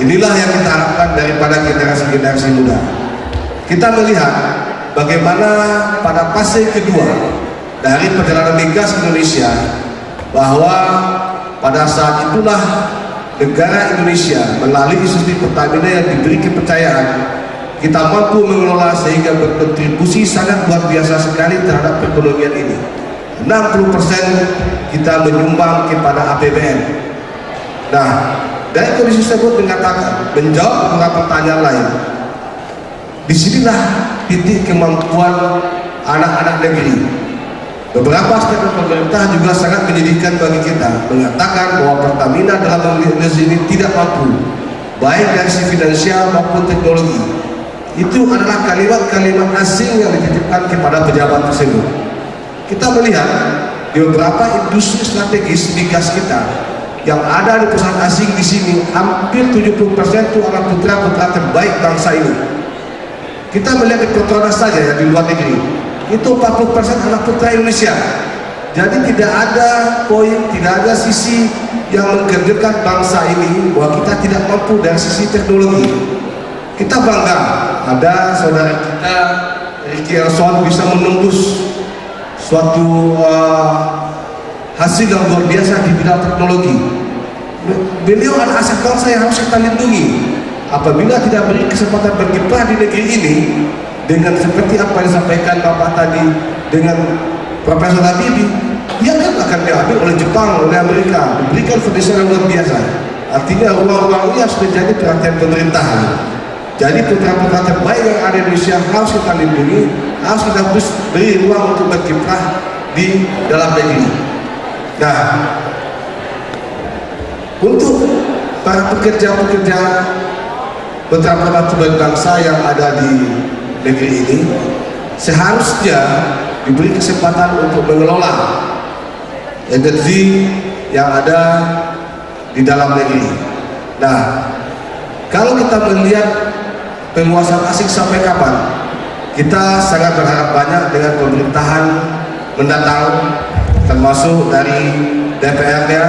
Inilah yang kita harapkan daripada generasi-generasi muda. Kita melihat bagaimana pada fase kedua dari perjalanan migas Indonesia, bahwa pada saat itulah negara Indonesia melalui industri Pertamina yang diberi kepercayaan, kita mampu mengelola sehingga berkontribusi sangat luar biasa sekali terhadap perekonomian ini. 60% kita menyumbang kepada APBN. Nah, dari kondisi tersebut mengatakan, menjawab beberapa pertanyaan lain. Disinilah titik kemampuan anak-anak negeri. Beberapa statement pemerintah juga sangat menyedihkan bagi kita, mengatakan bahwa Pertamina dalam energi ini tidak mampu, baik dari sisi finansial maupun teknologi. Itu adalah kalimat-kalimat asing yang dititipkan kepada pejabat tersebut. Kita melihat di beberapa industri strategis migas kita yang ada di perusahaan asing di sini, hampir 70% itu adalah putra-putra terbaik bangsa ini. Kita melihat di Petronas saja ya, di luar negeri, itu 40% adalah putra Indonesia. Jadi tidak ada poin, tidak ada sisi yang menggergerkan bangsa ini bahwa kita tidak mampu dari sisi teknologi. Kita bangga ada saudara kita Ricky Elson bisa menembus suatu hasil yang luar biasa di bidang teknologi. Beliau adalah aset bangsa yang harus kita lindungi. Apabila tidak beri kesempatan berkiprah di negeri ini dengan seperti apa yang disampaikan Bapak tadi dengan Profesor Habibie, dia kan akan diambil oleh Jepang, oleh Amerika, diberikan fondasi yang luar biasa. Artinya ruang-ruang ini harus menjadi perhatian pemerintah. Jadi putra-putra terbaik yang ada di Indonesia harus kita lindungi, harus kita beri ruang untuk berkiprah di dalam negeri. Nah, untuk para pekerja-pekerja putra-putra terbaik bangsa yang ada di negeri ini, seharusnya diberi kesempatan untuk mengelola energi yang ada di dalam negeri. Nah, kalau kita melihat penguasaan asing sampai kapan, kita sangat berharap banyak dengan pemerintahan mendatang, termasuk dari DPR-nya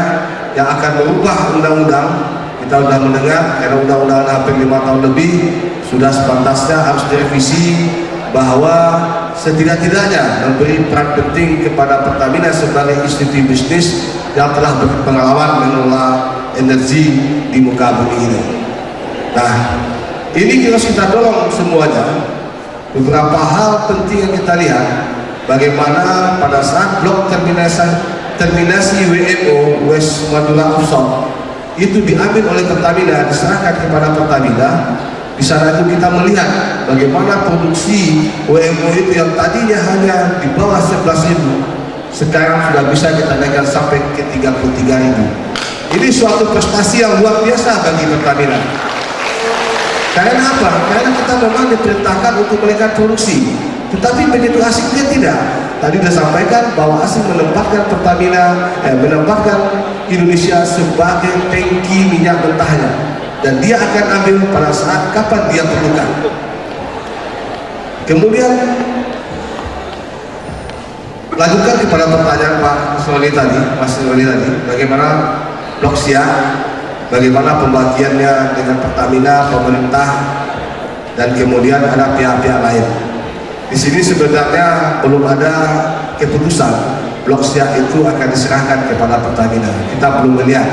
yang akan merubah undang-undang. Kita sudah mendengar karena undang-undang hampir 5 tahun lebih, sudah sepantasnya harus direvisi, bahwa setidak-tidaknya memberi peran penting kepada Pertamina sebagai institusi bisnis yang telah berpengalaman mengelola energi di muka bumi ini. Nah, ini harus kita dorong semuanya. Beberapa hal penting yang kita lihat, bagaimana pada saat blok terminasi WMO West Madura Offshore itu diambil oleh Pertamina, diserahkan kepada Pertamina. Di sana itu kita melihat bagaimana produksi WMO itu yang tadinya hanya di bawah 11.000, sekarang sudah bisa kita naikkan sampai ke 33.000. Ini suatu prestasi yang luar biasa bagi Pertamina. Karena apa? Karena kita memang diperintahkan untuk menaikkan produksi, tetapi begitu asing dia tidak. Tadi disampaikan bahwa asing menempatkan Pertamina, menempatkan Indonesia sebagai tangki minyak mentahnya, dan dia akan ambil pada saat kapan dia perlukan. Kemudian lanjutkan kepada pertanyaan Pak Soli tadi, Mas Soli tadi, bagaimana blok siang, bagaimana pembagiannya dengan Pertamina, pemerintah, dan kemudian ada pihak-pihak lain. Di sini sebenarnya belum ada keputusan blok siang itu akan diserahkan kepada Pertamina. Kita belum melihat.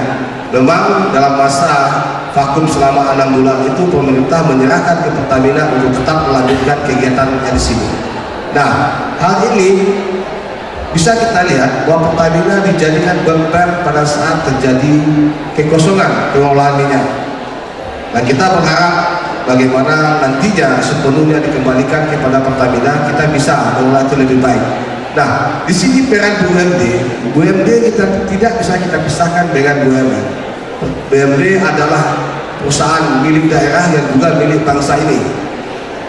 Memang dalam masa vakum selama 6 bulan itu pemerintah menyerahkan ke Pertamina untuk tetap melanjutkan kegiatannya di sini. Nah, hal ini bisa kita lihat bahwa Pertamina dijadikan beban pada saat terjadi kekosongan pengelolaan minyak. Nah, kita berharap bagaimana nantinya sepenuhnya dikembalikan kepada Pertamina, kita bisa mengelola itu lebih baik. Nah, di sini peran BUMD kita tidak bisa kita pisahkan dengan BUMN. BUMD adalah perusahaan milik daerah yang juga milik bangsa ini.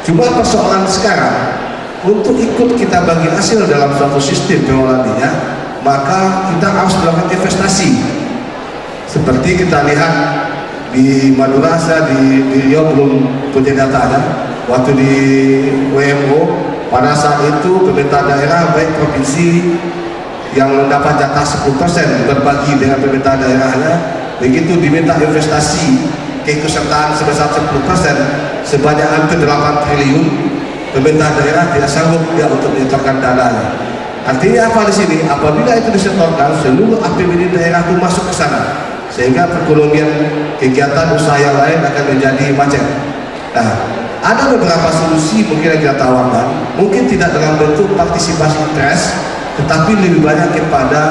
Cuma persoalan sekarang, untuk ikut kita bagi hasil dalam suatu sistem pengelolaan minyak, maka kita harus melakukan investasi. Seperti kita lihat di Madura, saya di Riau belum punya datanya. Waktu di WMO, pada saat itu pemerintah daerah baik provinsi yang mendapat jatah 10% berbagi dengan pemerintah daerahnya, begitu diminta investasi keikutsertaan sebesar 10% sebanyak hampir 8 triliun, pemerintah daerah tidak sanggup ya untuk menyetorkan dananya. Artinya apa di sini? Apabila itu disetorkan, seluruh APBD daerah itu masuk ke sana, sehingga perekonomian kegiatan usaha yang lain akan menjadi macet. Nah, ada beberapa solusi mungkin yang kita tawarkan, mungkin tidak dalam bentuk partisipasi interest, tetapi lebih banyak kepada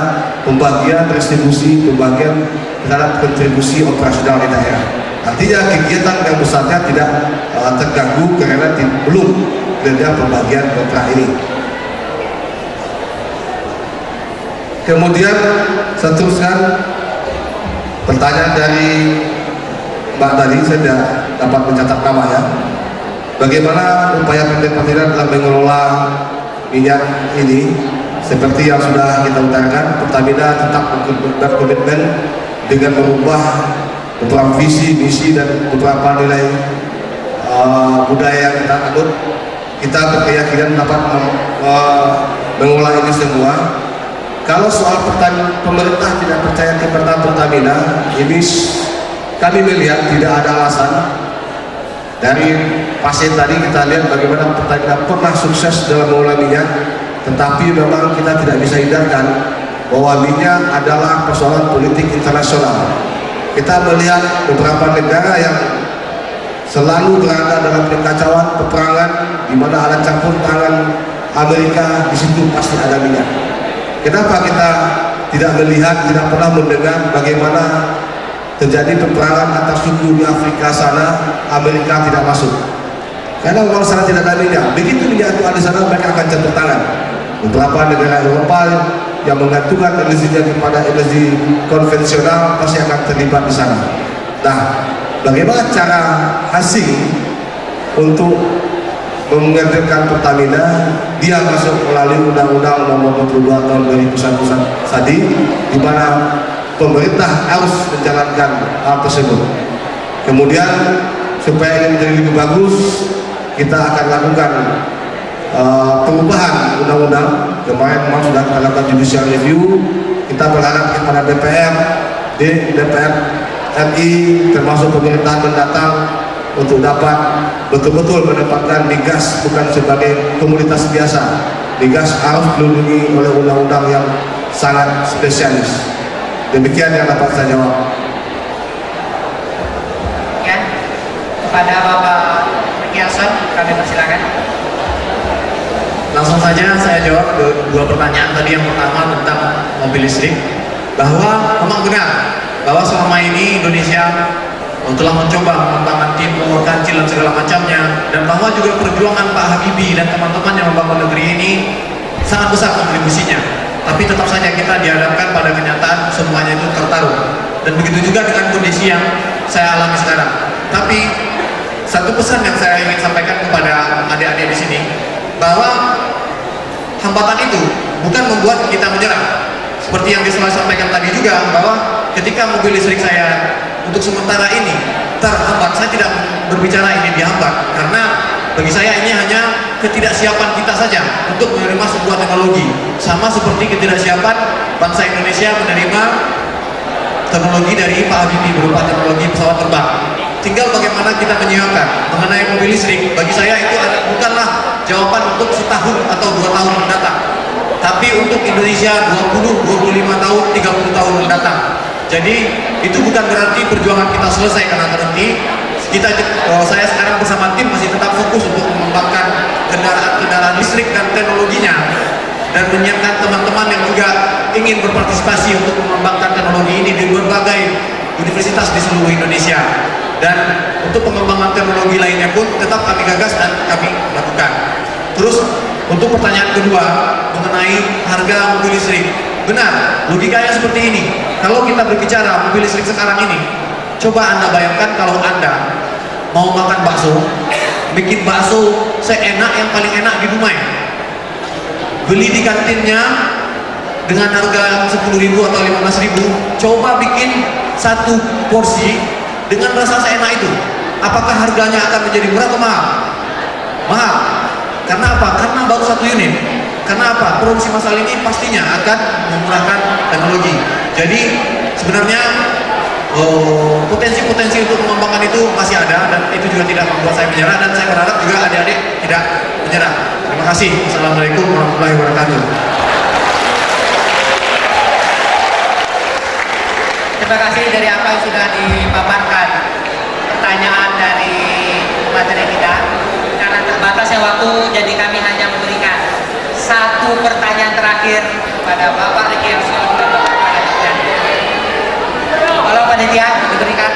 pembagian distribusi, pembagian terhadap kontribusi operasional di daerah. Artinya kegiatan yang besarnya tidak terganggu karena belum ada pembagian kontrak ini. Kemudian seterusnya pertanyaan dari Mbak tadi, saya tidak dapat mencatat namanya. Bagaimana upaya PT Pertamina dalam mengelola minyak ini? Seperti yang sudah kita utarakan, Pertamina tetap berkomitmen dengan merubah beberapa visi, misi, dan beberapa nilai budaya yang kita anut. Kita berkeyakinan dapat mengelola ini semua. Kalau soal pemerintah tidak percaya kepada Pertamina, ini kami melihat tidak ada alasan. Dari pasien tadi kita lihat bagaimana Pertamina pernah sukses dalam mengelola minyak, tetapi memang kita tidak bisa hindarkan bahwa minyak adalah persoalan politik internasional. Kita melihat beberapa negara yang selalu berada dalam kekacauan peperangan, di mana ada campur tangan Amerika, di situ pasti ada minyak. Kenapa kita tidak melihat, tidak pernah mendengar bagaimana terjadi peperangan antar suku di Afrika sana, Amerika tidak masuk? Karena memang sana tidak ada minyak. Begitu minyak itu ada di sana, mereka akan campur tangan. Beberapa negara Eropa yang menggantungkan energinya kepada energi konvensional pasti akan terlibat di sana. Nah, bagaimana cara asing untuk mengerjakan Pertamina? Dia masuk melalui Undang-Undang Nomor 22 Tahun 2001 tadi, di mana pemerintah harus menjalankan hal tersebut. Kemudian supaya ini menjadi lebih bagus, kita akan lakukan perubahan undang-undang. Kemarin memang sudah kita lakukan judicial review. Kita berharap kepada DPR RI termasuk pemerintahan mendatang untuk dapat betul-betul menempatkan migas bukan sebagai komoditas biasa. Migas harus dilindungi oleh undang-undang yang sangat spesialis. Demikian yang dapat saya jawab. Ya, kepada Bapak Kiason kami persilakan. Langsung saja saya jawab dua pertanyaan tadi. Yang pertama tentang mobil listrik, bahwa memang benar bahwa selama ini Indonesia telah mencoba mengembangkan timur, kancil dan segala macamnya, dan bahwa juga perjuangan Pak Habibie dan teman-teman yang membangun negeri ini sangat besar kontribusinya. Tapi tetap saja kita dihadapkan pada kenyataan semuanya itu tertaruh, dan begitu juga dengan kondisi yang saya alami sekarang. Tapi satu pesan yang saya ingin sampaikan kepada adik-adik di sini, bahwa hambatan itu bukan membuat kita menyerah. Seperti yang disampaikan tadi juga, bahwa ketika mobil listrik saya untuk sementara ini terhambat, saya tidak berbicara ini dihambat, karena bagi saya ini hanya ketidaksiapan kita saja untuk menerima sebuah teknologi. Sama seperti ketidaksiapan bangsa Indonesia menerima teknologi dari Pak Habibie berupa teknologi pesawat terbang. Tinggal bagaimana kita menyiapkan. Mengenai mobil listrik, bagi saya itu bukanlah jawaban untuk setahun atau 2 tahun mendatang, tapi untuk Indonesia 20, 25 tahun, 30 tahun mendatang. Jadi itu bukan berarti perjuangan kita selesai karena terhenti. Saya sekarang bersama tim masih tetap fokus untuk mengembangkan kendaraan listrik dan teknologinya, dan menyiapkan teman-teman yang juga ingin berpartisipasi untuk mengembangkan teknologi ini di berbagai universitas di seluruh Indonesia. Dan untuk pengembangan teknologi lainnya pun tetap kami gagas dan kami lakukan. Terus untuk pertanyaan kedua mengenai harga mobil listrik, benar, logikanya seperti ini. Kalau kita berbicara mobil listrik sekarang ini, coba Anda bayangkan kalau Anda mau makan bakso, bikin bakso seenak yang paling enak di Dumai, beli di kantinnya dengan harga 10.000 atau 15.000, coba bikin satu porsi dengan rasa seenak itu, apakah harganya akan menjadi murah atau mahal? Mahal. Karena apa? Karena baru satu unit. Karena apa? Produksi massal ini pastinya akan memurahkan teknologi. Jadi sebenarnya potensi-potensi untuk mengembangkan itu masih ada, dan itu juga tidak membuat saya menyerah, dan saya berharap juga adik-adik tidak menyerah. Terima kasih. Assalamualaikum warahmatullahi wabarakatuh. Terima kasih dari apa yang sudah dipaparkan pertanyaan dari materi kita. Karena terbatasnya waktu, jadi kami hanya memberikan satu pertanyaan terakhir kepada Bapak Riki Arsul dan Bapak Panitia. Kalau Panitia diberikan.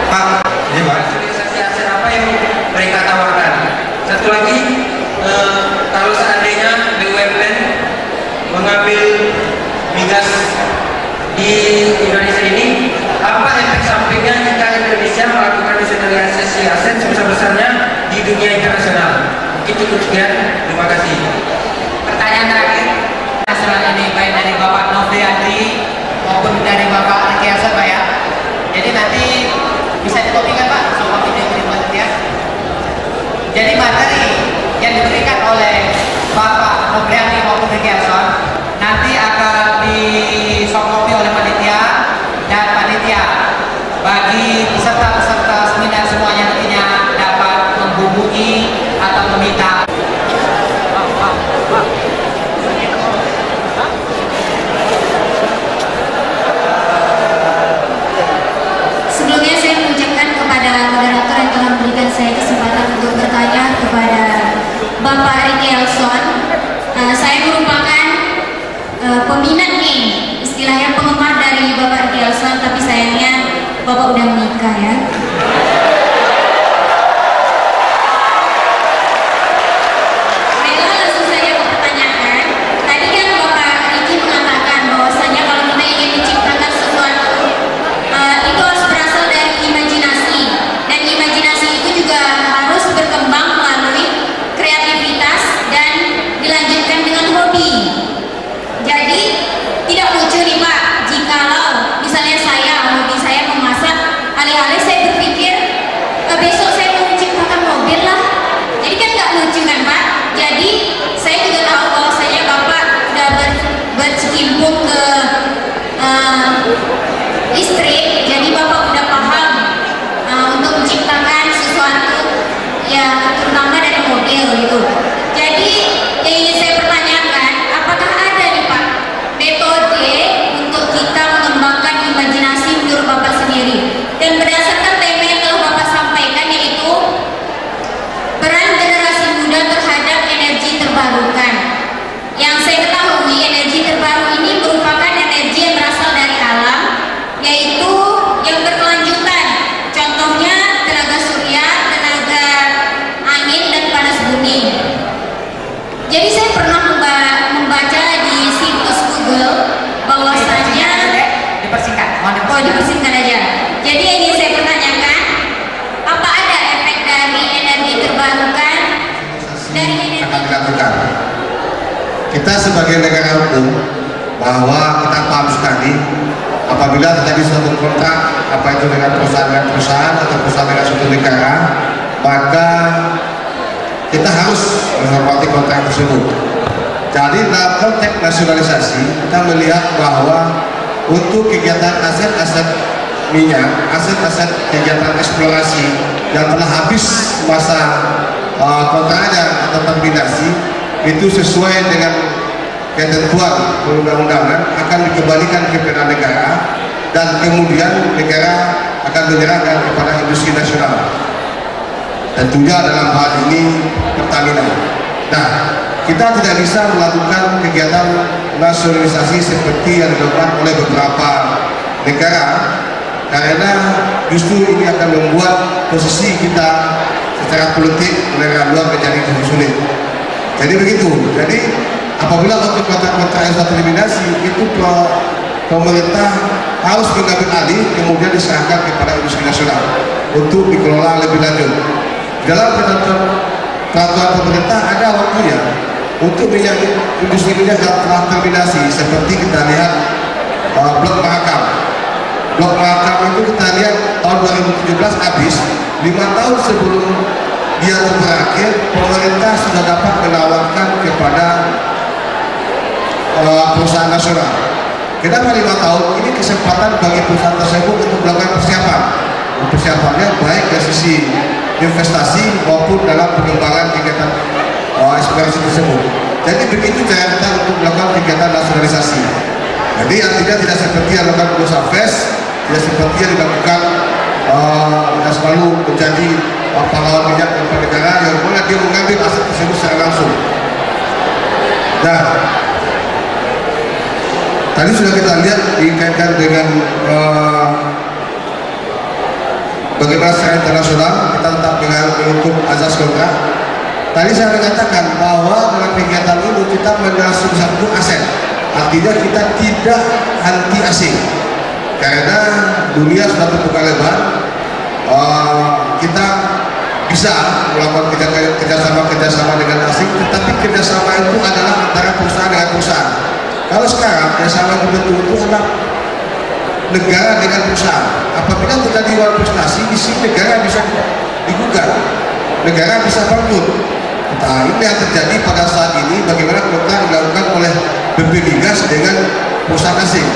Pak, ini Pak. Sosialisasi hasil apa yang mereka tawarkan? Satu lagi, kalau seandainya BUMN mengambil migas di Indonesia ini, apa efek sampingnya jika Indonesia melakukan desentralisasi aset sebesar-besarnya di dunia internasional? Itu sekian, terima kasih. Pertanyaan terakhir, nasional ini baik dari Bapak Nofri Andri maupun dari Bapak Riki Arsul, Pak ya. Jadi nanti bisa dikopikan Pak sama video ya. Jadi materi yang diberikan oleh Bapak Nofri Andri maupun Riki Arsul nanti akan disoftcopy oleh panitia, dan panitia bagi peserta-peserta seminar semuanya nantinya dapat menghubungi atau meminta. Sebelumnya saya mengucapkan kepada moderator yang telah memberikan saya kesempatan untuk bertanya kepada Bapak Riki Arsul. Saya merupakan peminat nih, istilahnya penggemar dari Bapak Riki Arsul, tapi sayangnya Bapak udah menikah ya. Baiklah, langsung saja ke pertanyaan. Tadi kan Bapak Riki mengatakan bahwasanya kalau kita ingin menciptakan sesuatu itu harus berasal dari imajinasi, dan imajinasi itu juga harus berkembang melalui kreativitas dan dilanjutkan dengan hobi. Jadi tidak lucu nih Pak, jikalau misalnya hobi saya memasak, alih-alih saya berpikir besok saya mau menciptakan mobil lah. Jadi kan nggak lucu kan Pak. Jadi saya juga tahu bahwasanya Bapak udah berkecimpung ke listrik, jadi Bapak udah paham untuk menciptakan sesuatu ya, terutama dari mobil gitu. Jadi yang ingin saya pertanyakan, apakah ada nih Pak metode untuk kita mengembangkan imajinasi menurut Bapak sendiri, dan berdasarkan tema yang telah Bapak sampaikan, yaitu peran generasi muda terhadap energi terbarukan. Yang saya ketahui, energi terbaru ini merupakan energi yang berasal dari alam, yaitu yang berkelanjutan. Contohnya tenaga surya, tenaga angin, dan panas bumi. Jadi saya pernah membaca di situs Google bahwasanya dipersingkat aja. Jadi yang ingin saya pertanyakan, apa ada efek dari energi terbarukan dari energi akan dilakukan? Kita sebagai negara hukum, bahwa kita paham sekali apabila terjadi suatu kontrak, apa itu dengan perusahaan atau perusahaan dengan suatu negara, maka kita harus menghormati kontrak tersebut. Jadi dalam konteks nasionalisasi kita melihat bahwa untuk kegiatan aset-aset minyak, aset-aset kegiatan eksplorasi yang telah habis masa kontraknya atau terminasi itu sesuai dengan ketentuan perundang-undangan akan dikembalikan kepada negara dan kemudian negara akan menyerahkan kepada industri nasional. Tentunya dalam hal ini Pertamina. Nah, kita tidak bisa melakukan kegiatan nasionalisasi seperti yang dilakukan oleh beberapa negara karena justru ini akan membuat posisi kita secara politik negara luar menjadi sulit. Jadi begitu. Jadi apabila untuk kontrak-kontrak yang sudah terminasi itu pemerintah harus mengambil alih kemudian diserahkan kepada industri nasional untuk dikelola lebih lanjut. Dalam peraturan pemerintah ada waktunya untuk minyak industri minyak yang telah terminasi seperti kita lihat blok Mahakam. Blok Mahakam itu kita lihat tahun 2017 habis, 5 tahun sebelum dia berakhir pemerintah sudah dapat menawarkan kepada perusahaan nasional. Kenapa 5 tahun? Ini kesempatan bagi perusahaan tersebut untuk melakukan persiapan. Persiapannya baik dari sisi investasi maupun dalam pengembangan kegiatan eksplorasi tersebut. Jadi begitu cara kita untuk melakukan kegiatan nasionalisasi. Jadi artinya tidak seperti yang dilakukan Bursa Fest, tidak seperti yang dilakukan yang selalu menjadi pahlawan minyak dan negara yang mana dia mengambil aset tersebut secara langsung. Nah, tadi sudah kita lihat dikaitkan dengan bagaimana secara internasional kita tetap menghukum azas kontrak. Tadi saya mengatakan bahwa dalam kegiatan ini kita menasuk satu aset, artinya kita tidak anti asing karena dunia sudah terbuka lebar. Kita bisa melakukan kerjasama dengan asing, tetapi kerjasama itu adalah antara perusahaan dengan perusahaan. Kalau sekarang kerjasama betul-betul itu adalah negara dengan perusahaan. Apabila terjadi war prestasi, di sini negara bisa digugat, negara bisa bangkrut. Nah, ini yang terjadi pada saat ini. Bagaimana kontrak dilakukan oleh BP Migas dengan perusahaan asing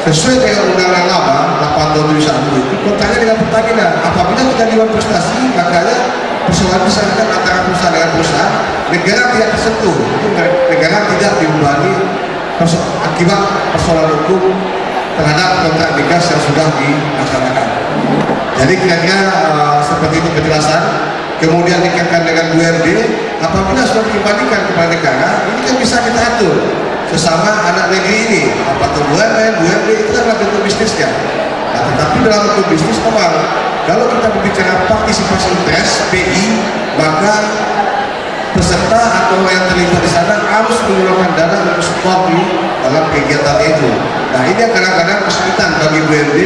sesuai dengan undang-undang lama 8 tahun 2001 itu kontraknya dengan Pertamina. Apabila terjadi war prestasi, makanya persoalan misalkan antara perusahaan dengan perusahaan, negara tidak tersentuh, negara tidak dibebani akibat persoalan hukum terhadap kontrak migas yang sudah dilaksanakan. Jadi kira-kira seperti itu penjelasan. Kemudian dikaitkan dengan BUMD, apabila sudah dikembalikan kepada negara, ini kan bisa kita atur sesama anak negeri ini. Apa itu BUMD itu adalah bentuk bisnisnya. Nah, tetapi dalam bentuk bisnis memang kalau kita berbicara partisipasi interest PI, maka peserta atau yang terlibat di sana harus mengeluarkan dana untuk support dalam kegiatan itu. Nah, ini kadang-kadang kesulitan bagi BUMD,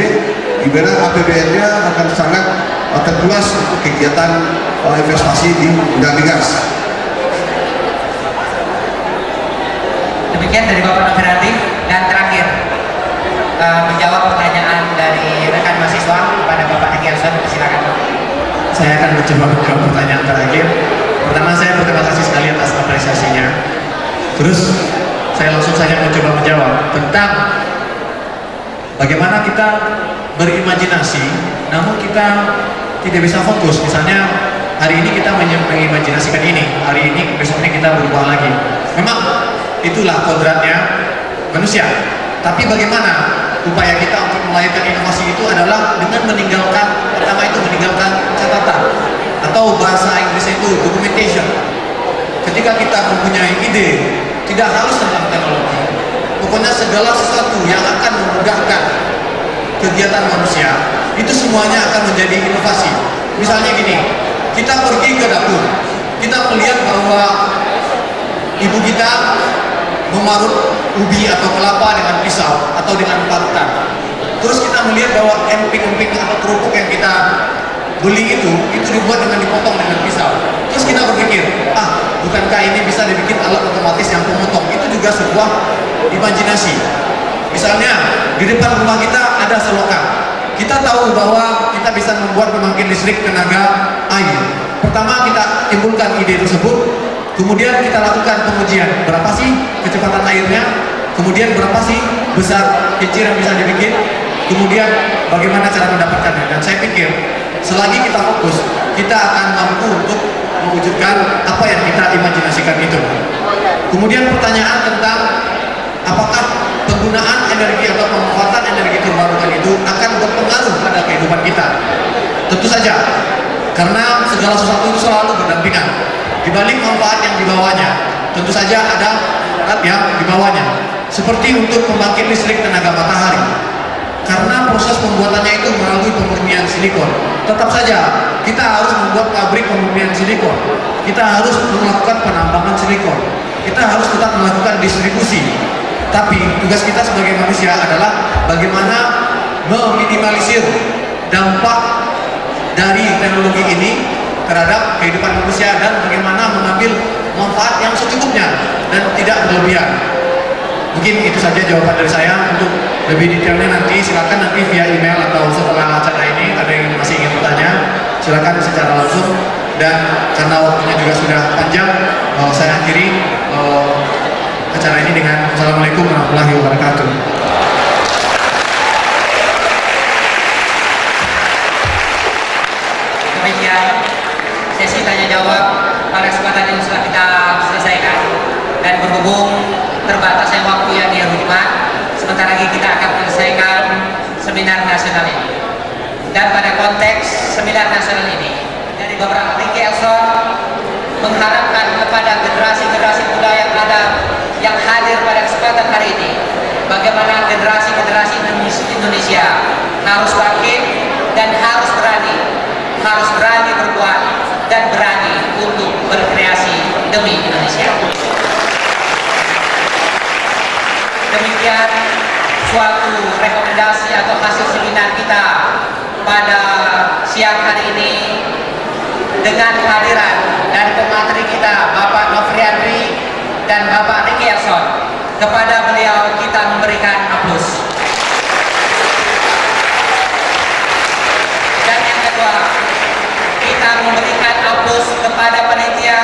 di mana APBN-nya akan sangat terkuras untuk kegiatan investasi di bidang migas. Demikian dari Bapak Noviranti. Dan terakhir menjawab pertanyaan dari rekan mahasiswa kepada Bapak Hegianson, silakan. Saya akan mencoba menjawab pertanyaan terakhir. Pertama, saya berterima kasih sekali atas apresiasinya. Terus saya langsung saja mencoba menjawab tentang bagaimana kita berimajinasi, namun kita tidak bisa fokus. Misalnya hari ini kita mengimajinasikan ini, hari ini besok ini kita berubah lagi. Memang itulah kodratnya manusia. Tapi bagaimana upaya kita untuk melahirkan inovasi itu adalah dengan meninggalkan, pertama itu meninggalkan catatan atau bahasa Inggrisnya itu documentation. Ketika kita mempunyai ide, tidak harus tentang teknologi, pokoknya segala sesuatu yang akan memudahkan kegiatan manusia, itu semuanya akan menjadi inovasi. Misalnya gini, kita pergi ke dapur, kita melihat bahwa ibu kita memarut ubi atau kelapa dengan pisau atau dengan parutan. Terus kita melihat bahwa emping-emping atau kerupuk yang kita beli itu dibuat dengan dipotong dengan pisau. Terus kita berpikir, bukankah ini bisa dibikin alat otomatis yang pemotong? Itu juga sebuah imajinasi. Misalnya di depan rumah kita ada selokan. Kita tahu bahwa kita bisa membuat pembangkit listrik tenaga air. pertama kita timbulkan ide tersebut, kemudian kita lakukan pengujian berapa sih kecepatan airnya, kemudian berapa sih besar kincir yang bisa dibikin, kemudian bagaimana cara mendapatkannya. Dan saya pikir selagi kita fokus, kita akan mampu untuk mewujudkan apa yang kita imajinasikan itu. Kemudian pertanyaan tentang apakah penggunaan energi atau pemanfaatan energi terbarukan itu akan berpengaruh pada kehidupan kita. Tentu saja, karena segala sesuatu itu selalu berdampingan. Di balik manfaat yang dibawanya, tentu saja ada manfaat yang dibawanya. Seperti untuk pembangkit listrik tenaga matahari. Karena proses pembuatannya itu melalui pemurnian silikon. Tetap saja, kita harus membuat pabrik pemurnian silikon. Kita harus melakukan penambangan silikon. Kita harus tetap melakukan distribusi. Tapi tugas kita sebagai manusia adalah bagaimana meminimalisir dampak dari teknologi ini terhadap kehidupan manusia dan bagaimana mengambil manfaat yang secukupnya dan tidak berlebihan. Mungkin itu saja jawaban dari saya. Untuk lebih detailnya nanti silakan nanti via email atau setelah acara ini ada yang masih ingin bertanya, silakan secara langsung. Dan karena waktunya juga sudah panjang, saya akhiri acara ini dengan Assalamualaikum warahmatullahi wabarakatuh. Demikian sesi tanya jawab pada kesempatan yang sudah kita selesaikan, dan berhubung terbatasnya waktu yang di Rujman, sebentar lagi kita akan menyelesaikan seminar nasional ini. Dan pada konteks seminar nasional ini, dari beberapa Ricky Elson mengharapkan kepada generasi-generasi muda yang ada, yang hadir pada kesempatan hari ini, bagaimana generasi-generasi Indonesia harus bangkit dan harus berani berbuat dan berani untuk berkreasi demi Indonesia. Demikian suatu rekomendasi atau hasil seminar kita pada siang hari ini, dengan kehadiran dari pemateri kita Bapak Nofriandri dan Bapak Ricky Elson. Kepada beliau kita memberikan aplaus. Dan yang kedua, kita memberikan aplaus kepada panitia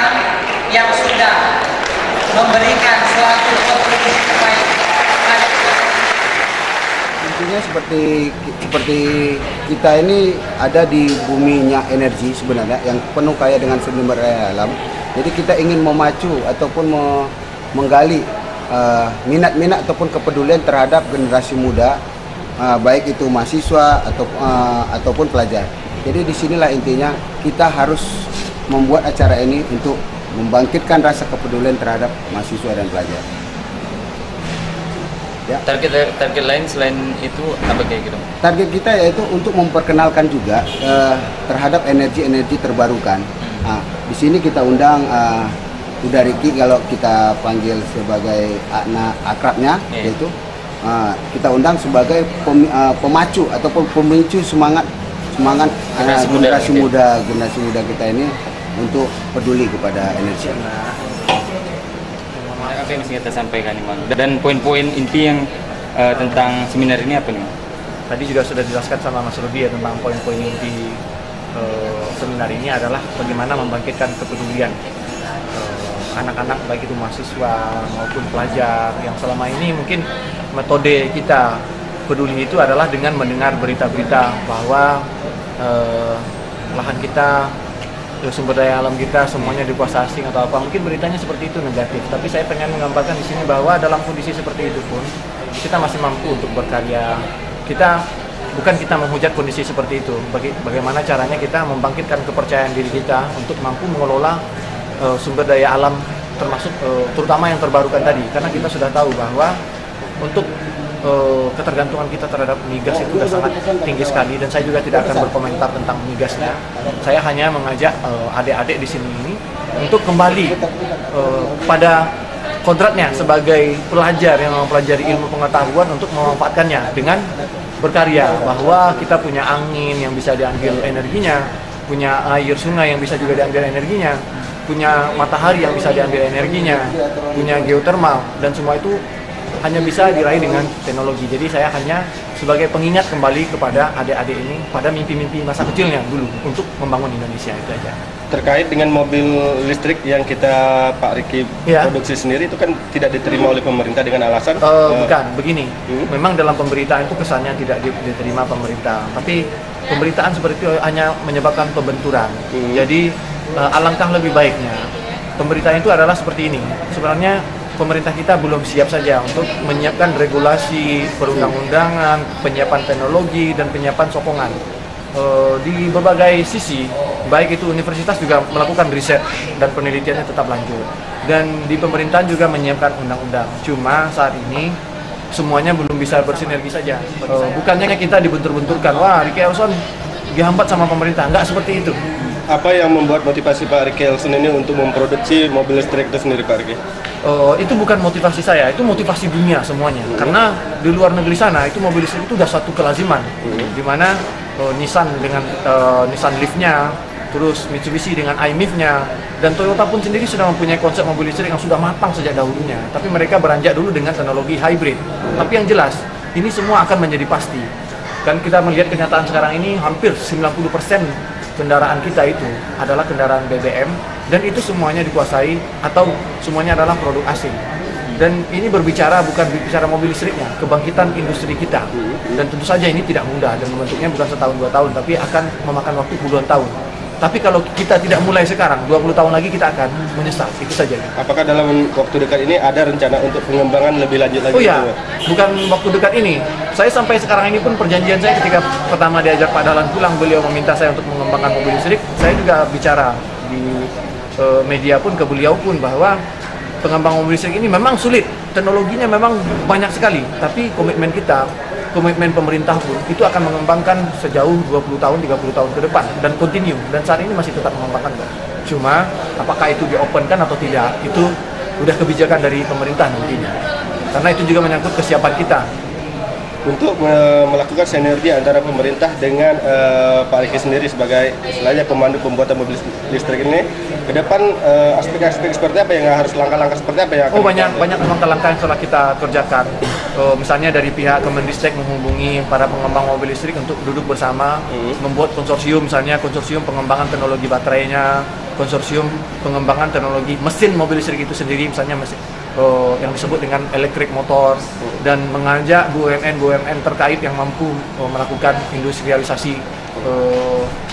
yang sudah memberikan suatu kontribusi terbaik. Intinya seperti kita ini ada di buminya energi sebenarnya yang penuh kaya dengan sumber daya alam. Jadi kita ingin memacu ataupun menggali minat-minat ataupun kepedulian terhadap generasi muda, baik itu mahasiswa ataupun pelajar. Jadi disinilah intinya kita harus membuat acara ini untuk membangkitkan rasa kepedulian terhadap mahasiswa dan pelajar. Ya. Target lain selain itu apa kayak gitu? Target kita yaitu untuk memperkenalkan juga terhadap energi-energi terbarukan. Nah, di sini kita undang Uda Riki, kalau kita panggil sebagai anak akrabnya, yaitu kita undang sebagai pemacu ataupun pemicu semangat generasi muda kita ini untuk peduli kepada energi. Apa yang bisa kita sampaikan, Imam? Dan poin-poin inti yang tentang seminar ini apa nih? Tadi juga sudah dijelaskan sama Mas Rudi ya, tentang poin-poin inti seminar ini adalah bagaimana membangkitkan kepedulian anak-anak, baik itu mahasiswa maupun pelajar, yang selama ini mungkin metode kita peduli itu adalah dengan mendengar berita-berita bahwa lahan kita, sumber daya alam kita semuanya dikuasai asing atau apa, mungkin beritanya seperti itu negatif. Tapi saya pengen menggambarkan di sini bahwa dalam kondisi seperti itu pun kita masih mampu untuk berkarya. Bukan kita menghujat kondisi seperti itu. Bagaimana caranya kita membangkitkan kepercayaan diri kita untuk mampu mengelola sumber daya alam, termasuk terutama yang terbarukan tadi. Karena kita sudah tahu bahwa untuk ketergantungan kita terhadap migas itu sudah sangat tinggi sekali, dan saya juga tidak akan berkomentar tentang migasnya. Saya hanya mengajak adik-adik di sini ini untuk kembali pada kodratnya sebagai pelajar yang mempelajari ilmu pengetahuan untuk memanfaatkannya dengan berkarya, bahwa kita punya angin yang bisa diambil energinya, punya air sungai yang bisa juga diambil energinya, punya matahari yang bisa diambil energinya, punya geotermal, dan semua itu hanya bisa diraih dengan teknologi. Jadi saya hanya sebagai pengingat kembali kepada adik-adik ini pada mimpi-mimpi masa kecilnya dulu untuk membangun Indonesia, itu aja. Terkait dengan mobil listrik yang kita Pak Riki produksi sendiri, itu kan tidak diterima oleh pemerintah dengan alasan bukan, begini. Memang dalam pemberitaan itu kesannya tidak diterima pemerintah, tapi pemberitaan seperti itu hanya menyebabkan pembenturan. Jadi alangkah lebih baiknya pemberitaan itu adalah seperti ini. Sebenarnya pemerintah kita belum siap saja untuk menyiapkan regulasi, perundang-undangan, penyiapan teknologi, dan penyiapan sokongan. Di berbagai sisi, baik itu universitas juga melakukan riset dan penelitiannya tetap lanjut. Dan di pemerintahan juga menyiapkan undang-undang. Cuma saat ini semuanya belum bisa bersinergi saja. Bukannya kita dibentur-benturkan, wah Riki Elson dihambat sama pemerintah, nggak seperti itu. Apa yang membuat motivasi Pak Riki Elson ini untuk memproduksi mobil listrik itu sendiri, Pak Riki? Itu bukan motivasi saya, itu motivasi dunia semuanya. Karena di luar negeri sana itu mobil listrik itu udah satu kelaziman, di mana Nissan dengan Nissan Leaf-nya, terus Mitsubishi dengan iMIF-nya, dan Toyota pun sendiri sudah mempunyai konsep mobil listrik yang sudah matang sejak dahulunya. Tapi mereka beranjak dulu dengan teknologi hybrid. Tapi yang jelas, ini semua akan menjadi pasti. Kan kita melihat kenyataan sekarang ini hampir 90% kendaraan kita itu adalah kendaraan BBM, dan itu semuanya dikuasai atau semuanya adalah produk asing. Dan ini berbicara bukan bicara mobil listriknya, kebangkitan industri kita. Dan tentu saja ini tidak mudah dan membentuknya bukan setahun 2 tahun, tapi akan memakan waktu puluhan tahun. Tapi kalau kita tidak mulai sekarang, 20 tahun lagi kita akan menyesal, itu saja. Apakah dalam waktu dekat ini ada rencana untuk pengembangan lebih lanjut lagi? Oh iya, bukan waktu dekat ini. Saya sampai sekarang ini pun perjanjian saya ketika pertama diajak Pak Dahlan pulang, beliau meminta saya untuk mengembangkan mobil listrik. Saya juga bicara di media pun ke beliau pun bahwa pengembang mobil listrik ini memang sulit, teknologinya memang banyak sekali, tapi komitmen kita, komitmen pemerintah pun itu akan mengembangkan sejauh 20 tahun, 30 tahun ke depan dan continue, dan saat ini masih tetap mengembangkan. Cuma apakah itu di-openkan atau tidak, itu udah kebijakan dari pemerintah nantinya, karena itu juga menyangkut kesiapan kita untuk melakukan sinergi antara pemerintah dengan Pak Riki sendiri sebagai istilahnya pemandu pembuatan mobil listrik ini. Ke depan aspek-aspek seperti apa yang harus, langkah-langkah seperti apa yang akan banyak langkah-langkah yang telah kita kerjakan. Misalnya dari pihak Kemendistek menghubungi para pengembang mobil listrik untuk duduk bersama, membuat konsorsium, misalnya konsorsium pengembangan teknologi baterainya, konsorsium pengembangan teknologi mesin mobil listrik itu sendiri, misalnya mesin yang disebut dengan electric motor, dan mengajak BUMN terkait yang mampu melakukan industrialisasi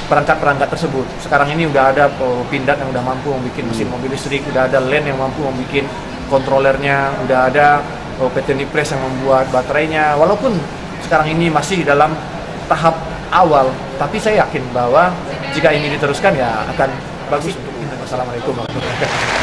perangkat-perangkat tersebut. Sekarang ini udah ada Pindad yang udah mampu membuat mesin mobil listrik, udah ada LEN yang mampu membuat kontrolernya, udah ada PT Nipres yang membuat baterainya. Walaupun sekarang ini masih dalam tahap awal, tapi saya yakin bahwa jika ini diteruskan ya akan bagus untuk kita. Assalamualaikum warahmatullahi wabarakatuh.